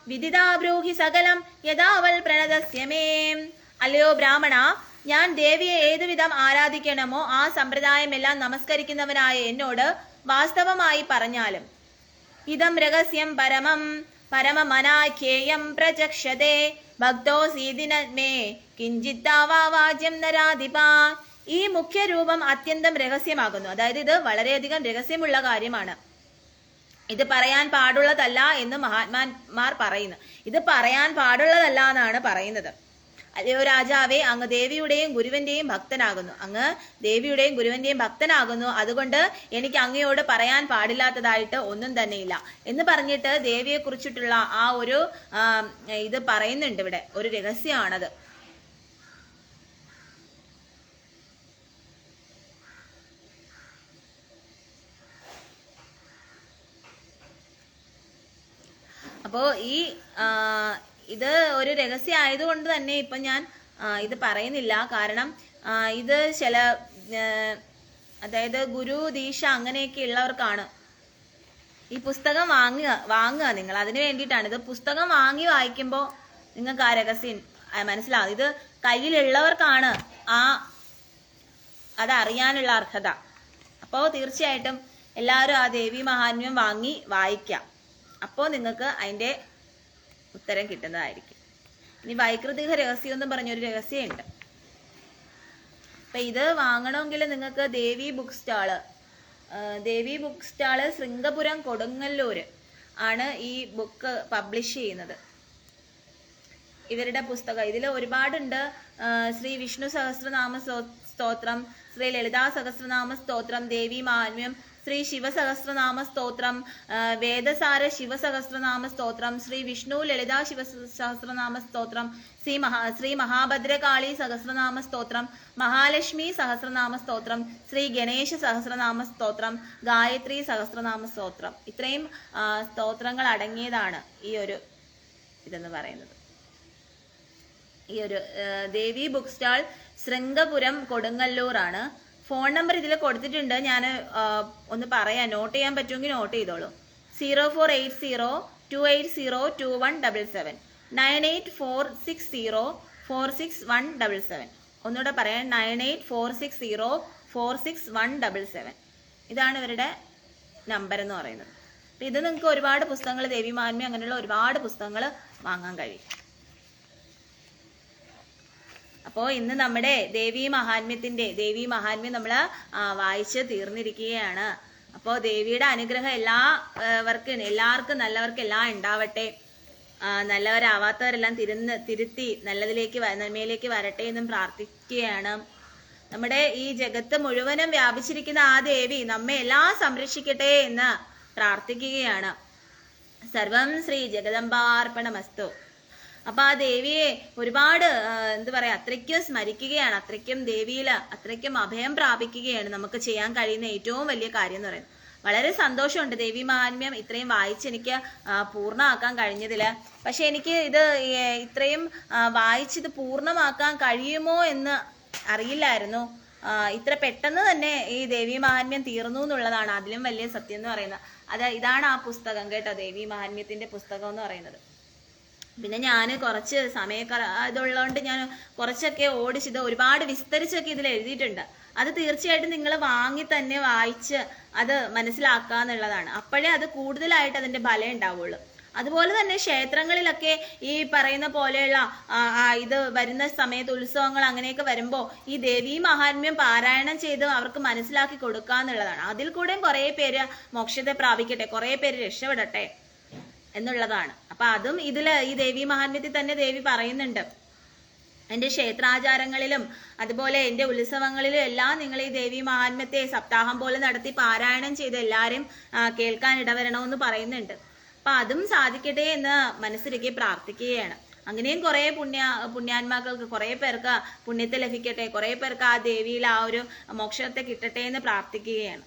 വിദിതാ ബ്രൂഹി സകലം യഥാവൽ പ്രണതസ്യ മേ. അല്ലയോ ബ്രാഹ്മണ, ഞാൻ ദേവിയെ ഏതുവിധം ആരാധിക്കണമോ ആ സമ്പ്രദായമെല്ലാം നമസ്കരിക്കുന്നവനായ എന്നോട് വാസ്തവമായി പറഞ്ഞാലും. ഇതം രഹസ്യം പരമമനാഖ്യേയം പ്രചക്ഷതേ ഭക്തോസീദിനമേ കിഞ്ചിത്താവാജ്യം നരാധിപ. ഈ മുഖ്യരൂപം അത്യന്തം രഹസ്യമാകുന്നു. അതായത് ഇത് വളരെയധികം രഹസ്യമുള്ള കാര്യമാണ്. ഇത് പറയാൻ പാടുള്ളതല്ല എന്ന് മഹാത്മാന്മാർ പറയുന്നു. ഇത് പറയാൻ പാടുള്ളതല്ല എന്നാണ് പറയുന്നത്. അല്ലയോ രാജാവേ, അങ്ങ് ദേവിയുടെയും ഗുരുവിന്റെയും ഭക്തനാകുന്നു. അതുകൊണ്ട് എനിക്ക് അങ്ങയോട് പറയാൻ പാടില്ലാത്തതായിട്ട് ഒന്നും തന്നെയില്ല എന്ന് പറഞ്ഞിട്ട് ദേവിയെ കുറിച്ചിട്ടുള്ള ആ ഒരു ഇത് പറയുന്നുണ്ട് ഇവിടെ. ഒരു രഹസ്യമാണത്. അപ്പോ ഇത് ഒരു രഹസ്യം ആയതുകൊണ്ട് തന്നെ ഇപ്പൊ ഞാൻ ഇത് പറയുന്നില്ല. കാരണം ഇത് ചില അതായത് ഗുരു ദീക്ഷ അങ്ങനെയൊക്കെ ഉള്ളവർക്കാണ് ഈ പുസ്തകം വാങ്ങുക നിങ്ങൾ. അതിന് വേണ്ടിയിട്ടാണ്. ഇത് പുസ്തകം വാങ്ങി വായിക്കുമ്പോൾ നിങ്ങൾക്ക് ആ രഹസ്യം മനസ്സിലാവും. ഇത് കയ്യിലുള്ളവർക്കാണ് അതറിയാനുള്ള അർഹത. അപ്പോൾ തീർച്ചയായിട്ടും എല്ലാവരും ആ ദേവി മഹാത്മ്യം വാങ്ങി വായിക്കാം. അപ്പോൾ നിങ്ങൾക്ക് അതിൻ്റെ ഉത്തരം കിട്ടുന്നതായിരിക്കും. ഇനി വൈകൃതിക രഹസ്യം എന്നും പറഞ്ഞൊരു രഹസ്യമുണ്ട്. അപ്പം ഇത് വാങ്ങണമെങ്കിൽ നിങ്ങൾക്ക് ദേവി ബുക്ക് സ്റ്റാള് ശൃംഗപുരം കൊടുങ്ങല്ലൂർ ആണ് ഈ ബുക്ക് പബ്ലിഷ് ചെയ്യുന്നത്. ഇവരുടെ പുസ്തകം ഇതിൽ ഒരുപാടുണ്ട്. ശ്രീ വിഷ്ണു സഹസ്രനാമ സ്തോത്രം, ശ്രീ ലളിതാ സഹസ്രനാമ സ്തോത്രം, ദേവി മഹാത്മ്യം, ശ്രീ ശിവസഹസ്രനാമ സ്തോത്രം, വേദസാര ശിവസഹസ്രനാമ സ്തോത്രം, ശ്രീ വിഷ്ണു ലളിതാ ശിവസഹസ്രനാമ സ്തോത്രം, ശ്രീ മഹാഭദ്രകാളി സഹസ്രനാമ സ്തോത്രം, മഹാലക്ഷ്മി സഹസ്രനാമ സ്തോത്രം, ശ്രീ ഗണേശ സഹസ്രനാമ സ്തോത്രം, ഗായത്രി സഹസ്രനാമ സ്തോത്രം. ഇത്രയും സ്തോത്രങ്ങൾ അടങ്ങിയതാണ് ഈ ഒരു ഇതെന്ന് പറയുന്നത്. ഈ ഒരു ദേവി ബുക്ക് സ്റ്റാൾ ശൃംഗപുരം കൊടുങ്ങല്ലൂർ ആണ്. ഫോൺ നമ്പർ ഇതിൽ കൊടുത്തിട്ടുണ്ട്. ഞാൻ ഒന്ന് പറയാം, നോട്ട് ചെയ്യാൻ പറ്റുമെങ്കിൽ നോട്ട് ചെയ്തോളൂ. 048028021777 9846046177. ഒന്നുകൂടെ പറയാം, 9846046177. ഇതാണ് ഇവരുടെ നമ്പർ എന്ന് പറയുന്നത്. അപ്പം ഇത് നിങ്ങൾക്ക് ഒരുപാട് പുസ്തകങ്ങൾ, ദേവി മഹാത്മ്യം അങ്ങനെയുള്ള ഒരുപാട് പുസ്തകങ്ങൾ വാങ്ങാൻ കഴിയും. അപ്പോൾ ഇന്ന് നമ്മുടെ ദേവി മഹാത്മ്യം നമ്മൾ വായിച്ച് തീർന്നിരിക്കുകയാണ്. അപ്പോൾ ദേവിയുടെ അനുഗ്രഹം എല്ലാവർക്കും നല്ലവർക്കെല്ലാം ഉണ്ടാവട്ടെ. നല്ലവരാവാത്തവരെല്ലാം തിരുത്തി നന്മയിലേക്ക് വരട്ടെ എന്നും പ്രാർത്ഥിക്കുകയാണ്. നമ്മുടെ ഈ ജഗത്ത് മുഴുവനും വ്യാപിച്ചിരിക്കുന്ന ആ ദേവി നമ്മെ എല്ലാം സംരക്ഷിക്കട്ടെ എന്ന് പ്രാർത്ഥിക്കുകയാണ്. സർവം ശ്രീ ജഗദംബാർപ്പണമസ്തു. അപ്പൊ ആ ദേവിയെ ഒരുപാട് അത്രയ്ക്കും സ്മരിക്കുകയാണ്, അത്രയ്ക്കും ദേവിയിൽ അത്രയ്ക്കും അഭയം പ്രാപിക്കുകയാണ് നമുക്ക് ചെയ്യാൻ കഴിയുന്ന ഏറ്റവും വലിയ കാര്യം എന്ന് പറയുന്നത്. വളരെ സന്തോഷമുണ്ട് ദേവി മഹാത്മ്യം ഇത്രയും വായിച്ച് എനിക്ക് പൂർണ്ണമാക്കാൻ കഴിഞ്ഞതില്. പക്ഷെ എനിക്ക് ഇത് ഇത്രയും വായിച്ചിത് പൂർണ്ണമാക്കാൻ കഴിയുമോ എന്ന് അറിയില്ലായിരുന്നു. ഇത്ര പെട്ടെന്ന് തന്നെ ഈ ദേവി മഹാത്മ്യം തീർന്നു എന്നുള്ളതാണ് അതിലും വലിയ സത്യം എന്ന് പറയുന്നത്. ഇതാണ് ആ പുസ്തകം കേട്ടോ, ദേവി മഹാത്മ്യത്തിന്റെ പുസ്തകം എന്ന് പറയുന്നത്. പിന്നെ ഞാൻ കുറച്ച് ഇതുള്ളതുകൊണ്ട് ഞാൻ കുറച്ചൊക്കെ ഓടിച്ചത് ഒരുപാട് വിസ്തരിച്ചൊക്കെ ഇതിൽ എഴുതിയിട്ടുണ്ട്. അത് തീർച്ചയായിട്ടും നിങ്ങൾ വാങ്ങി തന്നെ വായിച്ച് അത് മനസ്സിലാക്കാന്നുള്ളതാണ്. അപ്പോഴേ അത് കൂടുതലായിട്ട് അതിന്റെ ഫലം ഉണ്ടാവുള്ളൂ. അതുപോലെ തന്നെ ക്ഷേത്രങ്ങളിലൊക്കെ ഈ പറയുന്ന പോലെയുള്ള ഇത് വരുന്ന സമയത്ത് ഉത്സവങ്ങൾ അങ്ങനെയൊക്കെ വരുമ്പോൾ ഈ ദേവീ മഹാത്മ്യം പാരായണം ചെയ്ത് അവർക്ക് മനസ്സിലാക്കി കൊടുക്കാന്നുള്ളതാണ്. അതിൽ കൂടെയും കുറെ പേര് മോക്ഷത്തെ പ്രാപിക്കട്ടെ, കുറെ പേര് രക്ഷപ്പെടട്ടെ എന്നുള്ളതാണ്. അപ്പൊ അതും ഇതില് ഈ ദേവി മഹാത്മ്യത്തിൽ തന്നെ ദേവി പറയുന്നുണ്ട്. എൻ്റെ ക്ഷേത്രാചാരങ്ങളിലും അതുപോലെ എൻ്റെ ഉത്സവങ്ങളിലും എല്ലാം നിങ്ങൾ ഈ ദേവി മഹാത്മ്യത്തെ സപ്താഹം പോലെ നടത്തി പാരായണം ചെയ്ത് എല്ലാവരും കേൾക്കാൻ ഇടവരണമെന്ന് പറയുന്നുണ്ട്. അപ്പൊ അതും സാധിക്കട്ടെ എന്ന് മനസ്സിലേക്ക് പ്രാർത്ഥിക്കുകയാണ്. അങ്ങനെയും കുറെ പുണ്യാത്മാക്കൾക്ക് കുറെ പേർക്ക് പുണ്യത്തെ ലഭിക്കട്ടെ, കുറെ പേർക്ക് ആ ദേവിയിൽ ആ ഒരു മോക്ഷത്തെ കിട്ടട്ടെ എന്ന് പ്രാർത്ഥിക്കുകയാണ്.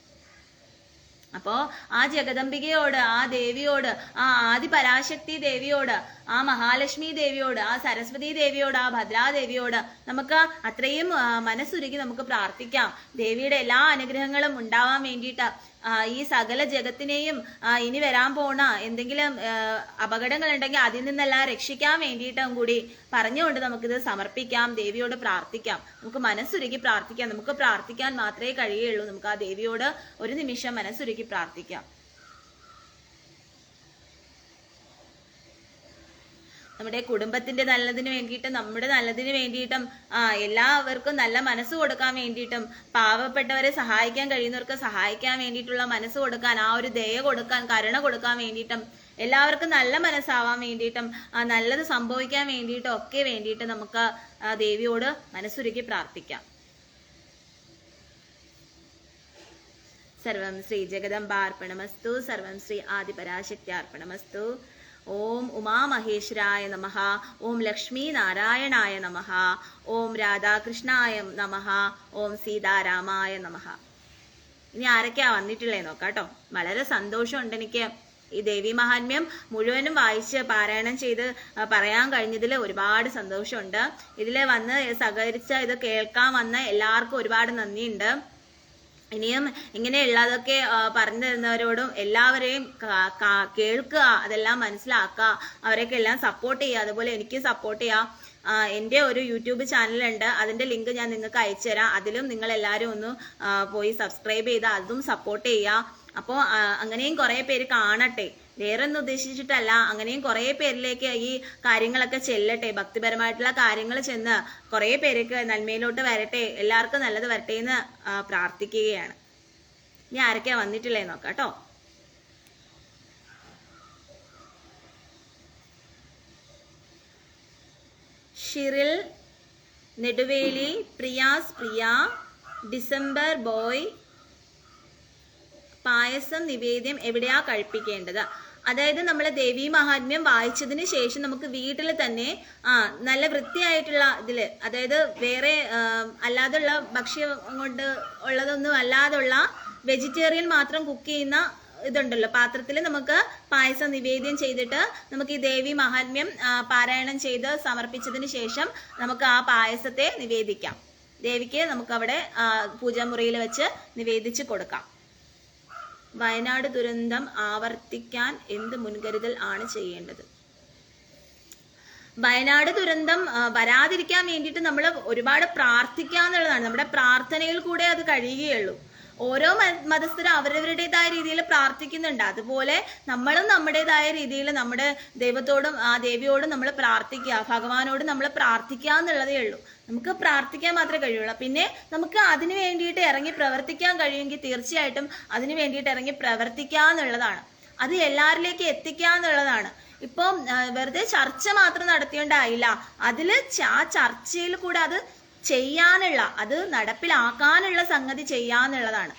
അപ്പോ ആ ജഗദംബികയോട്, ആ ദേവിയോട്, ആ ആദിപരാശക്തി ദേവിയോട്, ആ മഹാലക്ഷ്മി ദേവിയോട്, ആ സരസ്വതി ദേവിയോട്, ആ ഭദ്രാദേവിയോട് നമുക്ക് അത്രയും മനസ്സുരുക്കി നമുക്ക് പ്രാർത്ഥിക്കാം. ദേവിയുടെ എല്ലാ അനുഗ്രഹങ്ങളും ഉണ്ടാവാൻ വേണ്ടിയിട്ട് ഈ സകല ജഗത്തിനെയും ഇനി വരാൻ പോണ എന്തെങ്കിലും അപകടങ്ങൾ ഉണ്ടെങ്കിൽ അതിൽ നിന്നെല്ലാം രക്ഷിക്കാൻ വേണ്ടിയിട്ടും കൂടി പറഞ്ഞുകൊണ്ട് നമുക്കിത് സമർപ്പിക്കാം, ദേവിയോട് പ്രാർത്ഥിക്കാം. നമുക്ക് മനസ്സുരുക്കി പ്രാർത്ഥിക്കാം. നമുക്ക് പ്രാർത്ഥിക്കാൻ മാത്രമേ കഴിയുള്ളൂ. നമുക്ക് ആ ദേവിയോട് ഒരു നിമിഷം മനസ്സുരുക്കി പ്രാർത്ഥിക്കാം. നമ്മുടെ കുടുംബത്തിന്റെ നല്ലതിന് വേണ്ടിയിട്ടും നമ്മുടെ നല്ലതിന് വേണ്ടിയിട്ടും എല്ലാവർക്കും നല്ല മനസ്സ് കൊടുക്കാൻ വേണ്ടിയിട്ടും പാവപ്പെട്ടവരെ സഹായിക്കാൻ കഴിയുന്നവർക്ക് സഹായിക്കാൻ വേണ്ടിയിട്ടുള്ള മനസ്സ് കൊടുക്കാൻ, ആ ഒരു ദയ കൊടുക്കാൻ, കരുണ കൊടുക്കാൻ വേണ്ടിയിട്ടും എല്ലാവർക്കും നല്ല മനസ്സാവാൻ വേണ്ടിയിട്ടും നല്ലത് സംഭവിക്കാൻ വേണ്ടിയിട്ടും ഒക്കെ വേണ്ടിയിട്ട് നമുക്ക് ദേവിയോട് മനസ്സുരുക്കി പ്രാർത്ഥിക്കാം. സർവം ശ്രീ ജഗദംബാർപ്പണമസ്തു. സർവം ശ്രീ ആദിപരാശക്ത്യാർപ്പണമസ്തു. ഓം ഉമാമഹേശ്വരായ നമഃ. ഓം ലക്ഷ്മീ നാരായണായ നമഃ. ഓം രാധാകൃഷ്ണായ നമഃ. ഓം സീതാരാമായ നമഃ. ഇനി ആരൊക്കെയാ വന്നിട്ടുള്ളേ നോക്കാട്ടോ. വളരെ സന്തോഷമുണ്ട് എനിക്ക് ഈ ദേവി മഹാത്മ്യം മുഴുവനും വായിച്ച് പാരായണം ചെയ്ത് പറയാൻ കഴിഞ്ഞതിൽ ഒരുപാട് സന്തോഷമുണ്ട്. ഇതിൽ വന്ന് സഹകരിച്ച ഇത് കേൾക്കാൻ വന്ന എല്ലാവർക്കും ഒരുപാട് നന്ദിയുണ്ട്. ഇനിയും ഇങ്ങനെയുള്ളതൊക്കെ പറഞ്ഞു തരുന്നവരോടും എല്ലാവരെയും കേൾക്കുക, അതെല്ലാം മനസ്സിലാക്കുക, അവരെയൊക്കെ എല്ലാം സപ്പോർട്ട് ചെയ്യുക. അതുപോലെ എനിക്ക് സപ്പോർട്ട് ചെയ്യുക. എൻ്റെ ഒരു യൂട്യൂബ് ചാനലുണ്ട്, അതിൻ്റെ ലിങ്ക് ഞാൻ നിങ്ങൾക്ക് അയച്ചു തരാം. അതിലും നിങ്ങൾ എല്ലാവരും ഒന്ന് പോയി സബ്സ്ക്രൈബ് ചെയ്ത് അതും സപ്പോർട്ട് ചെയ്യുക. അപ്പോൾ അങ്ങനെയും കുറേ പേര് കാണട്ടെ, വേറെ ഒന്നും ഉദ്ദേശിച്ചിട്ടല്ല, അങ്ങനെയും കുറേ പേരിലേക്ക് ഈ കാര്യങ്ങളൊക്കെ ചെല്ലട്ടെ, ഭക്തിപരമായിട്ടുള്ള കാര്യങ്ങൾ ചെന്ന് കുറേ പേർക്ക് നന്മയിലോട്ട് വരട്ടെ, എല്ലാവർക്കും നല്ലത് വരട്ടെ എന്ന് പ്രാർത്ഥിക്കുകയാണ്. ഇനി ആരൊക്കെയാ വന്നിട്ടില്ലേ നോക്കാം കേട്ടോ. ഷിറിൽ, നെടുവേലി, പ്രിയാസ് പ്രിയ, ഡിസംബർ ബോയ്, പായസം നിവേദ്യം എവിടെയാ കഴിപ്പിക്കേണ്ടത്? അതായത് നമ്മൾ ദേവീ മഹാത്മ്യം വായിച്ചതിന് ശേഷം നമുക്ക് വീട്ടിൽ തന്നെ നല്ല വൃത്തിയായിട്ടുള്ള ഇതിൽ, അതായത് വേറെ അല്ലാതുള്ള ഭക്ഷ്യം കൊണ്ട് ഉള്ളതൊന്നും അല്ലാതുള്ള വെജിറ്റേറിയൻ മാത്രം കുക്ക് ചെയ്യുന്ന ഇതുണ്ടല്ലോ, പാത്രത്തിൽ നമുക്ക് പായസം നിവേദ്യം ചെയ്തിട്ട് നമുക്ക് ഈ ദേവി മഹാത്മ്യം പാരായണം ചെയ്ത് സമർപ്പിച്ചതിന് ശേഷം നമുക്ക് ആ പായസത്തെ നിവേദിക്കാം. ദേവിക്ക് നമുക്ക് അവിടെ പൂജാമുറിയിൽ വെച്ച് നിവേദിച്ച് കൊടുക്കാം. വയനാട് ദുരന്തം ആവർത്തിക്കാൻ എന്ത് മുൻകരുതൽ ആണ് ചെയ്യേണ്ടത്? വയനാട് ദുരന്തം വരാതിരിക്കാൻ വേണ്ടിയിട്ട് നമ്മൾ ഒരുപാട് പ്രാർത്ഥിക്കുക എന്നുള്ളതാണ്. നമ്മുടെ പ്രാർത്ഥനയിൽ കൂടെ അത് കഴിയുകയുള്ളൂ. ഓരോ മതസ്ഥരും അവരവരുടേതായ രീതിയിൽ പ്രാർത്ഥിക്കുന്നുണ്ട്. അതുപോലെ നമ്മളും നമ്മുടേതായ രീതിയിൽ നമ്മുടെ ദൈവത്തോടും ആ ദേവിയോടും നമ്മൾ പ്രാർത്ഥിക്കുക, ഭഗവാനോടും നമ്മൾ പ്രാർത്ഥിക്കുക എന്നുള്ളതേ ഉള്ളൂ. നമുക്ക് പ്രാർത്ഥിക്കാൻ മാത്രമേ കഴിയുള്ളൂ. പിന്നെ നമുക്ക് അതിനു വേണ്ടിയിട്ട് ഇറങ്ങി പ്രവർത്തിക്കാൻ കഴിയുമെങ്കിൽ തീർച്ചയായിട്ടും അതിനു വേണ്ടിയിട്ട് ഇറങ്ങി പ്രവർത്തിക്കുക എന്നുള്ളതാണ്. അത് എല്ലാവരിലേക്ക് എത്തിക്കുക എന്നുള്ളതാണ്. ഇപ്പം വെറുതെ ചർച്ച മാത്രം നടത്തിയോണ്ടായില്ല, അതിൽ ആ ചർച്ചയിൽ കൂടെ അത് ചെയ്യാനുള്ള, അത് നടപ്പിലാക്കാനുള്ള സംഗതി ചെയ്യാന്നുള്ളതാണ്.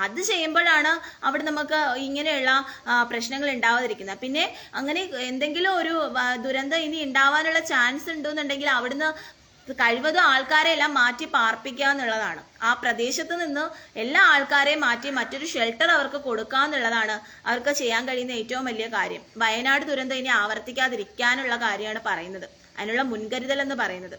അത് ചെയ്യുമ്പോഴാണ് അവിടെ നമുക്ക് ഇങ്ങനെയുള്ള പ്രശ്നങ്ങൾ ഉണ്ടാവാതിരിക്കുന്നത്. പിന്നെ അങ്ങനെ എന്തെങ്കിലും ഒരു ദുരന്തം ഇനി ഉണ്ടാവാനുള്ള ചാൻസ് ഉണ്ടെന്നുണ്ടെങ്കിൽ അവിടുന്ന് കഴിവതും ആൾക്കാരെ എല്ലാം മാറ്റി പാർപ്പിക്കുക എന്നുള്ളതാണ്. ആ പ്രദേശത്ത് നിന്ന് എല്ലാ ആൾക്കാരെയും മാറ്റി മറ്റൊരു ഷെൽട്ടർ അവർക്ക് കൊടുക്കുക എന്നുള്ളതാണ് അവർക്ക് ചെയ്യാൻ കഴിയുന്ന ഏറ്റവും വലിയ കാര്യം. വയനാട് ദുരന്തം ഇനി ആവർത്തിക്കാതിരിക്കാനുള്ള കാര്യമാണ് പറയുന്നത്, അതിനുള്ള മുൻകരുതൽ എന്ന് പറയുന്നത്.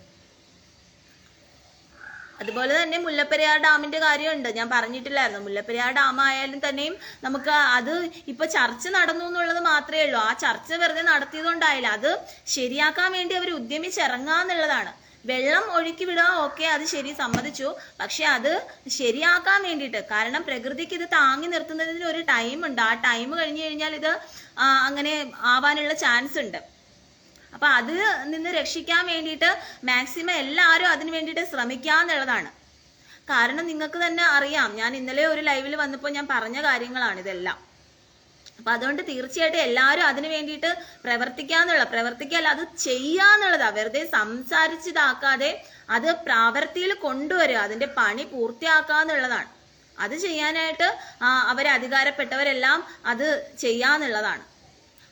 അതുപോലെ തന്നെ മുല്ലപ്പെരിയാർ ഡാമിന്റെ കാര്യമുണ്ട്, ഞാൻ പറഞ്ഞിട്ടില്ലായിരുന്നു. മുല്ലപ്പെരിയാർ ഡാം ആയാലും തന്നെയും നമുക്ക് അത് ഇപ്പൊ ചർച്ച നടന്നു എന്നുള്ളത് മാത്രമേ ഉള്ളൂ. ആ ചർച്ച വെറുതെ നടത്തിയതുകൊണ്ടായില്ല, അത് ശരിയാക്കാൻ വേണ്ടി അവർ ഉദ്യമിച്ചിറങ്ങുക എന്നുള്ളതാണ്. വെള്ളം ഒഴുക്കി വിടുക, ഓക്കെ, അത് ശരി, സമ്മതിച്ചു. പക്ഷെ അത് ശരിയാക്കാൻ വേണ്ടിയിട്ട്, കാരണം പ്രകൃതിക്ക് ഇത് താങ്ങി നിർത്തുന്നതിന് ഒരു ടൈം ഉണ്ട്. ആ ടൈം കഴിഞ്ഞു കഴിഞ്ഞാൽ ഇത് അങ്ങനെ ആവാനുള്ള ചാൻസ് ഉണ്ട്. അപ്പൊ അത് നിന്ന് രക്ഷിക്കാൻ വേണ്ടിയിട്ട് മാക്സിമം എല്ലാവരും അതിന് വേണ്ടിയിട്ട് ശ്രമിക്കുക എന്നുള്ളതാണ്. കാരണം നിങ്ങൾക്ക് തന്നെ അറിയാം, ഞാൻ ഇന്നലെ ഒരു ലൈവിൽ വന്നപ്പോൾ ഞാൻ പറഞ്ഞ കാര്യങ്ങളാണ് ഇതെല്ലാം. അപ്പൊ അതുകൊണ്ട് തീർച്ചയായിട്ടും എല്ലാവരും അതിന് വേണ്ടിയിട്ട് പ്രവർത്തിക്കല്ല, അത് ചെയ്യാന്നുള്ളതാ. വെറുതെ സംസാരിച്ചിതാക്കാതെ അത് പ്രാവർത്തിയിൽ കൊണ്ടുവരിക, അതിന്റെ പണി പൂർത്തിയാക്കാന്നുള്ളതാണ്. അത് ചെയ്യാനായിട്ട് അധികാരപ്പെട്ടവരെല്ലാം അത് ചെയ്യാന്നുള്ളതാണ്.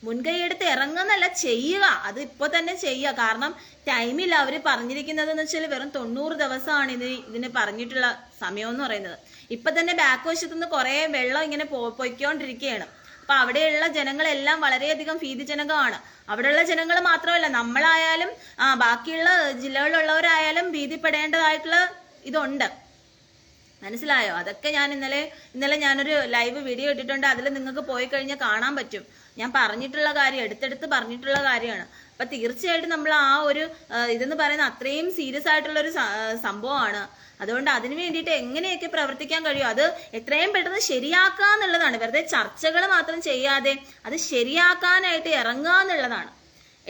മുൻകൈയെടുത്ത് ഇറങ്ങുന്നല്ല, ചെയ്യുക. അത് ഇപ്പൊ തന്നെ ചെയ്യുക. കാരണം ടൈമില്ല. അവർ പറഞ്ഞിരിക്കുന്നത് എന്ന് വെച്ചാൽ വെറും 90 ദിവസമാണ് ഇതിന് പറഞ്ഞിട്ടുള്ള സമയം എന്ന് പറയുന്നത്. ഇപ്പൊ തന്നെ ബാക്ക് വശത്തുനിന്ന് കുറെ വെള്ളം ഇങ്ങനെ പൊയ്ക്കൊണ്ടിരിക്കുകയാണ്. അപ്പൊ അവിടെയുള്ള ജനങ്ങളെല്ലാം വളരെയധികം ഭീതിജനകമാണ്. അവിടെയുള്ള ജനങ്ങൾ മാത്രമല്ല, നമ്മളായാലും ബാക്കിയുള്ള ജില്ലകളിലുള്ളവരായാലും ഭീതിപ്പെടേണ്ടതായിട്ടുള്ള ഇതുണ്ട്. മനസ്സിലായോ? അതൊക്കെ ഞാൻ ഇന്നലെ ഞാനൊരു ലൈവ് വീഡിയോ ഇട്ടിട്ടുണ്ട്. അതിൽ നിങ്ങൾക്ക് പോയി കഴിഞ്ഞാൽ കാണാൻ പറ്റും. ഞാൻ പറഞ്ഞിട്ടുള്ള കാര്യം, എടുത്തെടുത്ത് പറഞ്ഞിട്ടുള്ള കാര്യമാണ്. അപ്പൊ തീർച്ചയായിട്ടും നമ്മൾ ആ ഒരു ഇതെന്ന് പറയുന്നത് അത്രയും സീരിയസ് ആയിട്ടുള്ള ഒരു സംഭവമാണ്. അതുകൊണ്ട് അതിനു വേണ്ടിയിട്ട് എങ്ങനെയൊക്കെ പ്രവർത്തിക്കാൻ കഴിയും അത് എത്രയും പെട്ടെന്ന് ശരിയാക്കുക എന്നുള്ളതാണ്. വെറുതെ ചർച്ചകൾ മാത്രം ചെയ്യാതെ അത് ശരിയാക്കാനായിട്ട് ഇറങ്ങുക എന്നുള്ളതാണ്.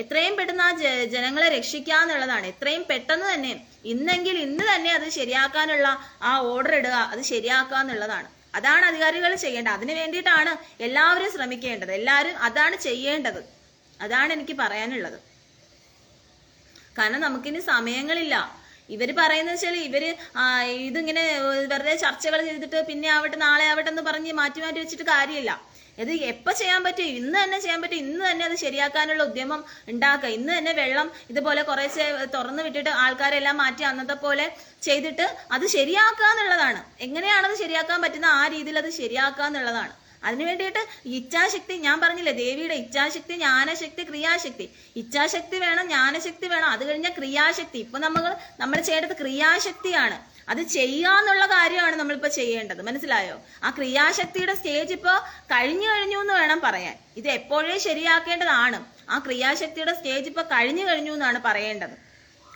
എത്രയും പെട്ടെന്ന് ആ ജനങ്ങളെ രക്ഷിക്കുക എന്നുള്ളതാണ്. എത്രയും പെട്ടെന്ന് തന്നെ, ഇന്നെങ്കിൽ ഇന്ന് തന്നെ അത് ശരിയാക്കാനുള്ള ആ ഓർഡർ ഇടുക, അത് ശരിയാക്കുക എന്നുള്ളതാണ്. അതാണ് അധികാരികൾ ചെയ്യേണ്ടത്. അതിനു വേണ്ടിയിട്ടാണ് എല്ലാവരും ശ്രമിക്കേണ്ടത്. എല്ലാവരും അതാണ് ചെയ്യേണ്ടത്. അതാണ് എനിക്ക് പറയാനുള്ളത്. കാരണം നമുക്കിനി സമയങ്ങളില്ല. ഇവര് പറയുന്നത് വെച്ചാൽ ഇതിങ്ങനെ വെറുതെ ചർച്ചകൾ ചെയ്തിട്ട് പിന്നെ ആവട്ടെ നാളെ ആവട്ടെ എന്ന് പറഞ്ഞ് മാറ്റി വെച്ചിട്ട് കാര്യമില്ല. ഇത് എപ്പോൾ ചെയ്യാൻ പറ്റും? ഇന്ന് തന്നെ ചെയ്യാൻ പറ്റും. ഇന്ന് തന്നെ അത് ശരിയാക്കാനുള്ള ഉദ്യമം ഉണ്ടാക്കുക. ഇന്ന് തന്നെ വെള്ളം ഇതുപോലെ കുറേശ്ശെ തുറന്നു വിട്ടിട്ട് ആൾക്കാരെല്ലാം മാറ്റി അന്നത്തെ പോലെ ചെയ്തിട്ട് അത് ശരിയാക്കുക എന്നുള്ളതാണ്. എങ്ങനെയാണത് ശരിയാക്കാൻ പറ്റുന്ന ആ രീതിയിൽ അത് ശരിയാക്കുക എന്നുള്ളതാണ്. അതിനു വേണ്ടിയിട്ട് ഇച്ഛാശക്തി, ഞാൻ പറഞ്ഞില്ലേ ദേവിയുടെ ഇച്ഛാശക്തി, ജ്ഞാനശക്തി, ക്രിയാശക്തി. ഇച്ഛാശക്തി വേണം, ജ്ഞാനശക്തി വേണം, അത് കഴിഞ്ഞാൽ ക്രിയാശക്തി. ഇപ്പൊ നമ്മൾ ചെയ്യേണ്ടത് ക്രിയാശക്തിയാണ്. അത് ചെയ്യാന്നുള്ള കാര്യമാണ് നമ്മളിപ്പോ ചെയ്യേണ്ടത്. മനസ്സിലായോ? ആ ക്രിയാശക്തിയുടെ സ്റ്റേജ് ഇപ്പൊ കഴിഞ്ഞു എന്ന് വേണം പറയാൻ. ഇത് എപ്പോഴേ ശരിയാക്കേണ്ടതാണ്. ആ ക്രിയാശക്തിയുടെ സ്റ്റേജ് ഇപ്പൊ കഴിഞ്ഞു എന്നാണ് പറയേണ്ടത്.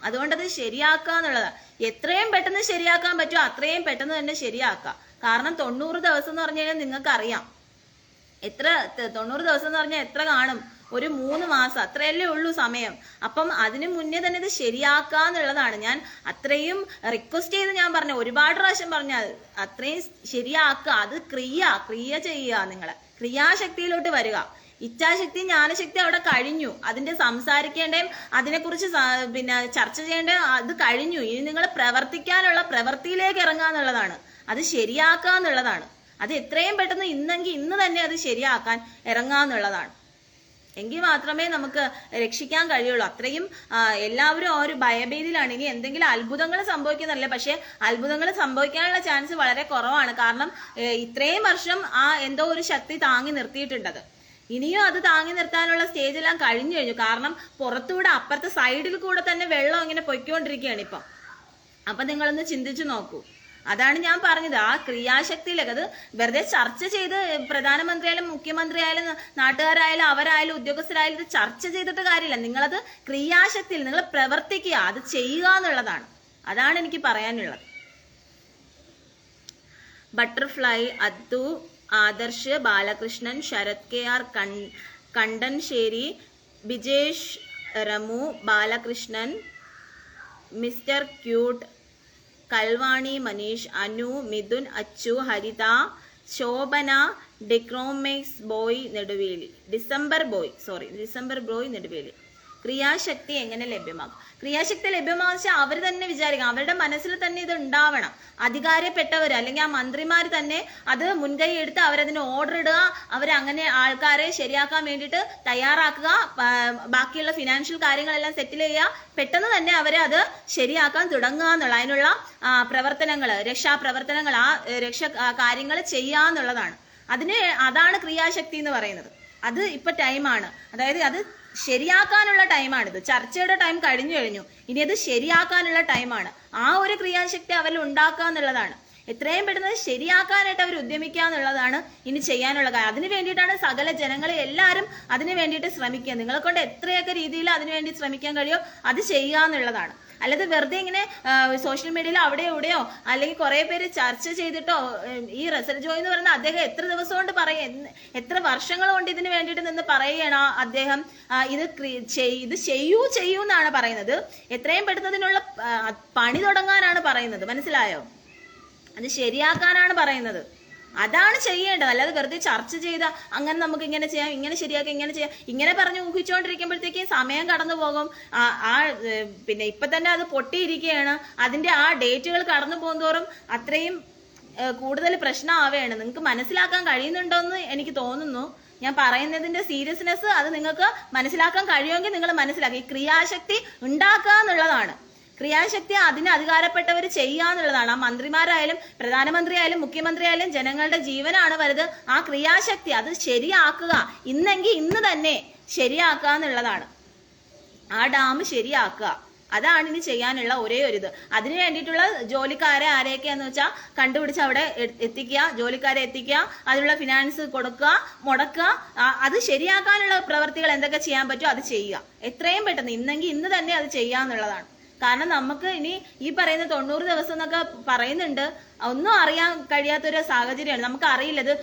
അതുകൊണ്ടത് ശരിയാക്കുക എന്നുള്ളതാണ്. എത്രയും പെട്ടെന്ന് ശരിയാക്കാൻ പറ്റുമോ അത്രയും പെട്ടെന്ന് തന്നെ ശരിയാക്കുക. കാരണം 90 ദിവസം എന്ന് പറഞ്ഞു കഴിഞ്ഞാൽ നിങ്ങൾക്ക് അറിയാം, 90 ദിവസം എന്ന് പറഞ്ഞാൽ എത്ര കാണും? ഒരു 3 മാസം അത്രയല്ലേ ഉള്ളൂ സമയം. അപ്പം അതിന് മുന്നേ തന്നെ ഇത് ശരിയാക്കുക എന്നുള്ളതാണ്. ഞാൻ അത്രയും റിക്വസ്റ്റ് ചെയ്ത് ഞാൻ പറഞ്ഞു, ഒരുപാട് പ്രാവശ്യം പറഞ്ഞാൽ അത്രയും ശരിയാക്കുക. അത് ക്രിയ ചെയ്യുക. നിങ്ങളെ ക്രിയാശക്തിയിലോട്ട് വരിക. ഇച്ഛാശക്തി, ജ്ഞാനശക്തി അവിടെ കഴിഞ്ഞു. അതിന്റെ സംസാരിക്കേണ്ടയും അതിനെക്കുറിച്ച് ചർച്ച ചെയ്യേണ്ടയും അത് കഴിഞ്ഞു. ഇനി നിങ്ങൾ പ്രവർത്തിക്കാനുള്ള പ്രവൃത്തിയിലേക്ക് ഇറങ്ങുക എന്നുള്ളതാണ്. അത് ശരിയാക്കുക എന്നുള്ളതാണ്. അത് എത്രയും പെട്ടെന്ന് ഇന്നെങ്കിൽ ഇന്ന് തന്നെ അത് ശരിയാക്കാൻ ഇറങ്ങുക എന്നുള്ളതാണ്. എങ്കിൽ മാത്രമേ നമുക്ക് രക്ഷിക്കാൻ കഴിയുള്ളൂ. അത്രയും എല്ലാവരും ആ ഒരു ഭയഭീതിയിലാണ്. ഇനി എന്തെങ്കിലും അത്ഭുതങ്ങൾ സംഭവിക്കുന്നതല്ലേ, പക്ഷെ അത്ഭുതങ്ങൾ സംഭവിക്കാനുള്ള ചാൻസ് വളരെ കുറവാണ്. കാരണം ഇത്രയും വർഷം ആ എന്തോ ഒരു ശക്തി താങ്ങി നിർത്തിയിട്ടുണ്ടത്. ഇനിയും അത് താങ്ങി നിർത്താനുള്ള സ്റ്റേജെല്ലാം കഴിഞ്ഞു. കാരണം പുറത്തൂടെ അപ്പുറത്തെ സൈഡിൽ കൂടെ തന്നെ വെള്ളം ഇങ്ങനെ പൊയ്ക്കൊണ്ടിരിക്കുകയാണ് ഇപ്പം. അപ്പൊ നിങ്ങളൊന്ന് ചിന്തിച്ചു നോക്കൂ. അതാണ് ഞാൻ പറഞ്ഞത്, ആ ക്രിയാശക്തിയിലേക്ക്. അത് വെറുതെ ചർച്ച ചെയ്ത് പ്രധാനമന്ത്രിയായാലും മുഖ്യമന്ത്രി ആയാലും നാട്ടുകാരായാലും അവരായാലും ഉദ്യോഗസ്ഥരായാലും ഇത് ചർച്ച ചെയ്തിട്ട് കാര്യമില്ല. നിങ്ങളത് ക്രിയാശക്തിയിൽ നിങ്ങൾ പ്രവർത്തിക്കുക, അത് ചെയ്യുക എന്നുള്ളതാണ്. അതാണ് എനിക്ക് പറയാനുള്ളത്. Butterfly, Addu, Adarsh, Balakrishnan, Sarath KR, Kandanssery, Bijesh, Ramu, Balakrishnan, mister cute, Kalvani, Manish, Anu, Mithun, Achu, Haritha, Shobhana, ഡിക്രോമിക്സ് boy Neduveli, December boy Neduveli. ക്രിയാശക്തി എങ്ങനെ ലഭ്യമാകും? ക്രിയാശക്തി ലഭ്യമാകുക അവർ തന്നെ വിചാരിക്കണം, അവരുടെ മനസ്സിൽ തന്നെ ഇത് ഉണ്ടാവണം. അധികാരപ്പെട്ടവർ അല്ലെങ്കിൽ ആ മന്ത്രിമാർ തന്നെ അത് മുൻകൈ എടുത്ത് അവരതിന് ഓർഡർ ഇടുക, അവരങ്ങനെ ആൾക്കാരെ ശരിയാക്കാൻ വേണ്ടിയിട്ട് തയ്യാറാക്കുക, ബാക്കിയുള്ള ഫിനാൻഷ്യൽ കാര്യങ്ങളെല്ലാം സെറ്റിൽ ചെയ്യുക, പെട്ടെന്ന് തന്നെ അവരെ അത് ശരിയാക്കാൻ തുടങ്ങുക എന്നുള്ള അതിനുള്ള പ്രവർത്തനങ്ങൾ, രക്ഷാപ്രവർത്തനങ്ങൾ, ആ കാര്യങ്ങൾ ചെയ്യുക എന്നുള്ളതാണ്. അതാണ് ക്രിയാശക്തി എന്ന് പറയുന്നത്. അത് ഇപ്പൊ ടൈമാണ്. അതായത് അത് ശരിയാക്കാനുള്ള ടൈമാണിത്. ചർച്ചയുടെ ടൈം കഴിഞ്ഞു. ഇനി അത് ശരിയാക്കാനുള്ള ടൈമാണ്. ആ ഒരു ക്രിയാശക്തി അവരിൽ ഉണ്ടാക്കുക എന്നുള്ളതാണ്. എത്രയും പെട്ടെന്ന് ശരിയാക്കാനായിട്ട് അവർ ഉദ്യമിക്കുക എന്നുള്ളതാണ് ഇനി ചെയ്യാനുള്ള കാര്യം. അതിനു വേണ്ടിയിട്ടാണ് സകല ജനങ്ങളെ എല്ലാവരും അതിനു വേണ്ടിയിട്ട് ശ്രമിക്കുക. നിങ്ങളെ കൊണ്ട് എത്രയൊക്കെ രീതിയിൽ അതിനു വേണ്ടി ശ്രമിക്കാൻ കഴിയോ അത് ചെയ്യുക എന്നുള്ളതാണ്. അല്ലാതെ വെറുതെ ഇങ്ങനെ സോഷ്യൽ മീഡിയയിൽ അവിടെയോ ഇവിടെയോ അല്ലെങ്കിൽ കുറെ പേര് ചർച്ച ചെയ്തിട്ടോ, ഈ റസൽ ജോയ് എന്ന് പറയുന്ന അദ്ദേഹം എത്ര ദിവസം കൊണ്ട് എത്ര വർഷങ്ങൾ കൊണ്ട് ഇതിന് വേണ്ടിയിട്ട് നിന്ന് പറയുകയാണ് അദ്ദേഹം. ഇത് ചെയ്യൂ എന്നാണ് പറയുന്നത്. എത്രയും പെട്ടെന്ന് ഇതിനുള്ള പണി തുടങ്ങാനാണ് പറയുന്നത്. മനസ്സിലായോ? അത് ശരിയാക്കാനാണ് പറയുന്നത്. അതാണ് ചെയ്യേണ്ടത്. അല്ലാതെ വെറുതെ ചർച്ച ചെയ്ത അങ്ങനെ നമുക്ക് ഇങ്ങനെ ചെയ്യാം, ഇങ്ങനെ ശരിയാക്കാം, ഇങ്ങനെ ചെയ്യാം, ഇങ്ങനെ പറഞ്ഞ് ഊഹിച്ചുകൊണ്ടിരിക്കുമ്പോഴത്തേക്കും സമയം കടന്നു പോകും. പിന്നെ ഇപ്പൊ തന്നെ അത് പൊട്ടിയിരിക്കുകയാണ്. അതിന്റെ ആ ഡേറ്റുകൾ കടന്നു പോകുന്തോറും അത്രയും കൂടുതൽ പ്രശ്നമാവുകയാണ്. നിങ്ങൾക്ക് മനസ്സിലാക്കാൻ കഴിയുന്നുണ്ടോന്ന് എനിക്ക് തോന്നുന്നു. ഞാൻ പറയുന്നതിന്റെ സീരിയസ്നെസ് അത് നിങ്ങൾക്ക് മനസ്സിലാക്കാൻ കഴിയുമെങ്കിൽ നിങ്ങൾ മനസ്സിലാക്കുക. ഈ ക്രിയാശക്തി ഉണ്ടാക്കുക എന്നുള്ളതാണ്. ക്രിയാശക്തി അതിന് അധികാരപ്പെട്ടവർ ചെയ്യുക എന്നുള്ളതാണ്. ആ മന്ത്രിമാരായാലും പ്രധാനമന്ത്രി ആയാലും മുഖ്യമന്ത്രി ആയാലും ജനങ്ങളുടെ ജീവനാണ് വലുത്. ആ ക്രിയാശക്തി അത് ശരിയാക്കുക, ഇന്നെങ്കിൽ ഇന്ന് തന്നെ ശരിയാക്കുക എന്നുള്ളതാണ്. ആ ഡാം ശരിയാക്കുക, അതാണ് ഇനി ചെയ്യാനുള്ള ഒരേ ഒരു ഇത്. അതിനു വേണ്ടിയിട്ടുള്ള ജോലിക്കാരെ ആരെയൊക്കെയാന്ന് വെച്ചാൽ കണ്ടുപിടിച്ച് അവിടെ എത്തിക്കുക, ജോലിക്കാരെ എത്തിക്കുക, അതിനുള്ള ഫിനാൻസ് കൊടുക്കുക, മുടക്കുക. അത് ശരിയാക്കാനുള്ള പ്രവർത്തികൾ എന്തൊക്കെ ചെയ്യാൻ പറ്റുമോ അത് ചെയ്യുക. എത്രയും പെട്ടെന്ന് ഇന്നെങ്കിൽ ഇന്ന് തന്നെ അത് ചെയ്യുക എന്നുള്ളതാണ്. കാരണം നമുക്ക് ഇനി ഈ പറയുന്ന 90 ദിവസം എന്നൊക്കെ പറയുന്നുണ്ട്, ഒന്നും അറിയാൻ കഴിയാത്തൊരു സാഹചര്യമാണ്. നമുക്ക് അറിയില്ല ഇത്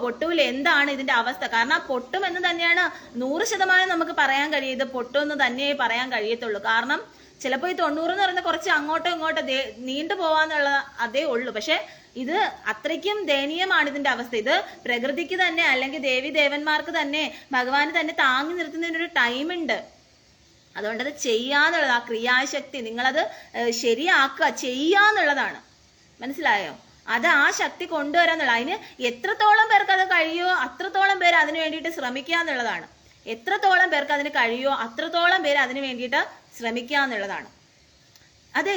പൊട്ടൂല, എന്താണ് ഇതിന്റെ അവസ്ഥ. കാരണം പൊട്ടുമെന്ന് തന്നെയാണ് 100% നമുക്ക് പറയാൻ കഴിയും. ഇത് പൊട്ടുമെന്ന് തന്നെ പറയാൻ കഴിയത്തുള്ളൂ. കാരണം ചിലപ്പോൾ ഈ 90 എന്ന് പറയുന്നത് കുറച്ച് അങ്ങോട്ടോ ഇങ്ങോട്ടോ നീണ്ടു പോവാന്നുള്ള അതേ ഉള്ളൂ. പക്ഷെ ഇത് അത്രയ്ക്കും ദയനീയമാണ് ഇതിന്റെ അവസ്ഥ. ഇത് പ്രകൃതിക്ക് തന്നെ അല്ലെങ്കിൽ ദേവി ദേവന്മാർക്ക് തന്നെ ഭഗവാന് തന്നെ താങ്ങി നിർത്തുന്നതിനൊരു ടൈമുണ്ട്. അതുകൊണ്ടത് ചെയ്യാന്നുള്ളത്, ആ ക്രിയാശക്തി നിങ്ങളത് ശരിയാക്കുക, ചെയ്യാന്നുള്ളതാണ്. മനസ്സിലായോ? അത് ആ ശക്തി കൊണ്ടുവരാന്നുള്ള, അതിന് എത്രത്തോളം പേർക്ക് അത് കഴിയുമോ അത്രത്തോളം പേര് അതിനു വേണ്ടിയിട്ട് ശ്രമിക്കുക എന്നുള്ളതാണ്. എത്രത്തോളം പേർക്ക് അതിന് കഴിയുമോ അത്രത്തോളം പേര് അതിനു വേണ്ടിയിട്ട് ശ്രമിക്കുക എന്നുള്ളതാണ്. അതെ,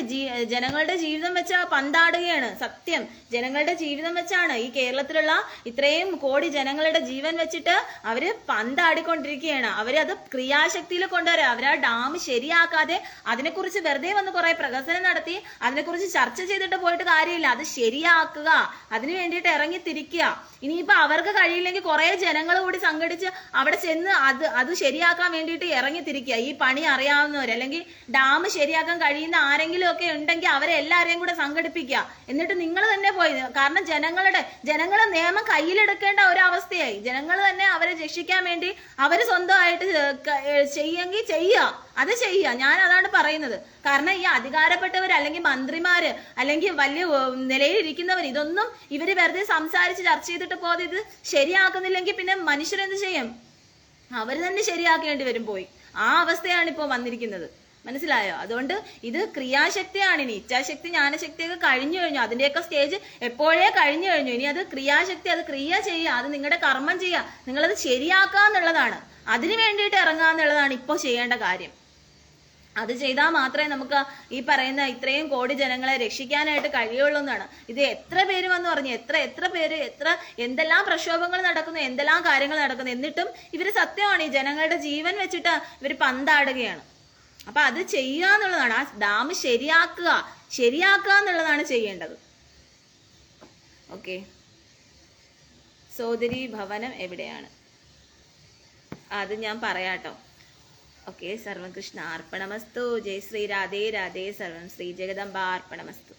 ജനങ്ങളുടെ ജീവിതം വെച്ച പന്താടുകയാണ്. സത്യം, ജനങ്ങളുടെ ജീവിതം വെച്ചാണ്, ഈ കേരളത്തിലുള്ള ഇത്രയും കോടി ജനങ്ങളുടെ ജീവൻ വെച്ചിട്ട് അവര് പന്താടിക്കൊണ്ടിരിക്കുകയാണ്. അവരത് ക്രിയാശക്തിയിൽ കൊണ്ടുവരാം. അവരാ ഡാം ശരിയാക്കാതെ അതിനെക്കുറിച്ച് വെറുതെ വന്ന് കുറെ പ്രഹസനം നടത്തി അതിനെക്കുറിച്ച് ചർച്ച ചെയ്തിട്ട് പോയിട്ട് കാര്യമില്ല. അത് ശരിയാക്കുക, അതിനു വേണ്ടിയിട്ട് ഇറങ്ങി തിരിക്കുക. ഇനിയിപ്പോ അവർക്ക് കഴിയില്ലെങ്കിൽ കുറെ ജനങ്ങൾ കൂടി സംഘടിച്ച് അവിടെ ചെന്ന് അത് ശരിയാക്കാൻ വേണ്ടിയിട്ട് ഇറങ്ങി തിരിക്കുക. ഈ പണി അറിയാവുന്നവർ, അല്ലെങ്കിൽ ഡാം ശരിയാക്കാൻ കഴിയുന്ന ആരെങ്കിലും ഒക്കെ ഉണ്ടെങ്കിൽ അവരെ എല്ലാവരെയും കൂടെ സംഘടിപ്പിക്കുക. എന്നിട്ട് നിങ്ങൾ തന്നെ പോയി, കാരണം ജനങ്ങളെ നിയമം കയ്യിലെടുക്കേണ്ട ഒരു അവസ്ഥയായി. ജനങ്ങൾ തന്നെ അവരെ രക്ഷിക്കാൻ വേണ്ടി അവർ സ്വന്തമായിട്ട് ചെയ്യെങ്കിൽ ചെയ്യുക, അത് ചെയ്യുക. ഞാൻ അതാണ് പറയുന്നത്. കാരണം ഈ അധികാരപ്പെട്ടവർ, അല്ലെങ്കിൽ മന്ത്രിമാര്, അല്ലെങ്കിൽ വലിയ നിലയിലിരിക്കുന്നവർ, ഇതൊന്നും ഇവര് വെറുതെ സംസാരിച്ച് ചർച്ച ചെയ്തിട്ട് പോകാതെ ഇത് ശരിയാക്കുന്നില്ലെങ്കിൽ പിന്നെ മനുഷ്യരെന്ത് ചെയ്യും? അവർ തന്നെ ശരിയാക്കേണ്ടി വരും പോയി. ആ അവസ്ഥയാണ് ഇപ്പോൾ വന്നിരിക്കുന്നത്. മനസ്സിലായോ? അതുകൊണ്ട് ഇത് ക്രിയാശക്തിയാണ്. ഇനി ഇച്ഛാശക്തി ജ്ഞാനശക്തിയൊക്കെ കഴിഞ്ഞു അതിന്റെയൊക്കെ സ്റ്റേജ് എപ്പോഴേ കഴിഞ്ഞു. ഇനി അത് ക്രിയാശക്തി, അത് ക്രിയ ചെയ്യുക, അത് നിങ്ങളുടെ കർമ്മം ചെയ്യുക, നിങ്ങളത് ശരിയാക്കുക എന്നുള്ളതാണ്. അതിനു വേണ്ടിയിട്ട് ഇറങ്ങുക എന്നുള്ളതാണ് ഇപ്പോൾ ചെയ്യേണ്ട കാര്യം. അത് ചെയ്താൽ മാത്രമേ നമുക്ക് ഈ പറയുന്ന ഇത്രയും കോടി ജനങ്ങളെ രക്ഷിക്കാനായിട്ട് കഴിയുള്ളൂ എന്നാണ്. ഇത് എത്ര പേര് വന്ന് പറഞ്ഞു, എത്ര പേര്, എന്തെല്ലാം പ്രക്ഷോഭങ്ങൾ നടക്കുന്നു, എന്തെല്ലാം കാര്യങ്ങൾ നടക്കുന്നു. എന്നിട്ടും ഇവര് സത്യമാണ്, ഈ ജനങ്ങളുടെ ജീവൻ വെച്ചിട്ട് ഇവർ പന്താടുകയാണ്. അപ്പൊ അത് ചെയ്യുക എന്നുള്ളതാണ്, ആ ഡാം ശരിയാക്കുക എന്നുള്ളതാണ് ചെയ്യേണ്ടത്. ഓക്കെ, സോദരി ഭവനം എവിടെയാണ്? അത് ഞാൻ പറയാട്ടോ. ഓക്കെ, സർവം കൃഷ്ണ അർപ്പണമസ്തു. ജയ് ശ്രീ രാധേ രാധേ. സർവം ശ്രീ ജഗദംബ അർപ്പണമസ്തു.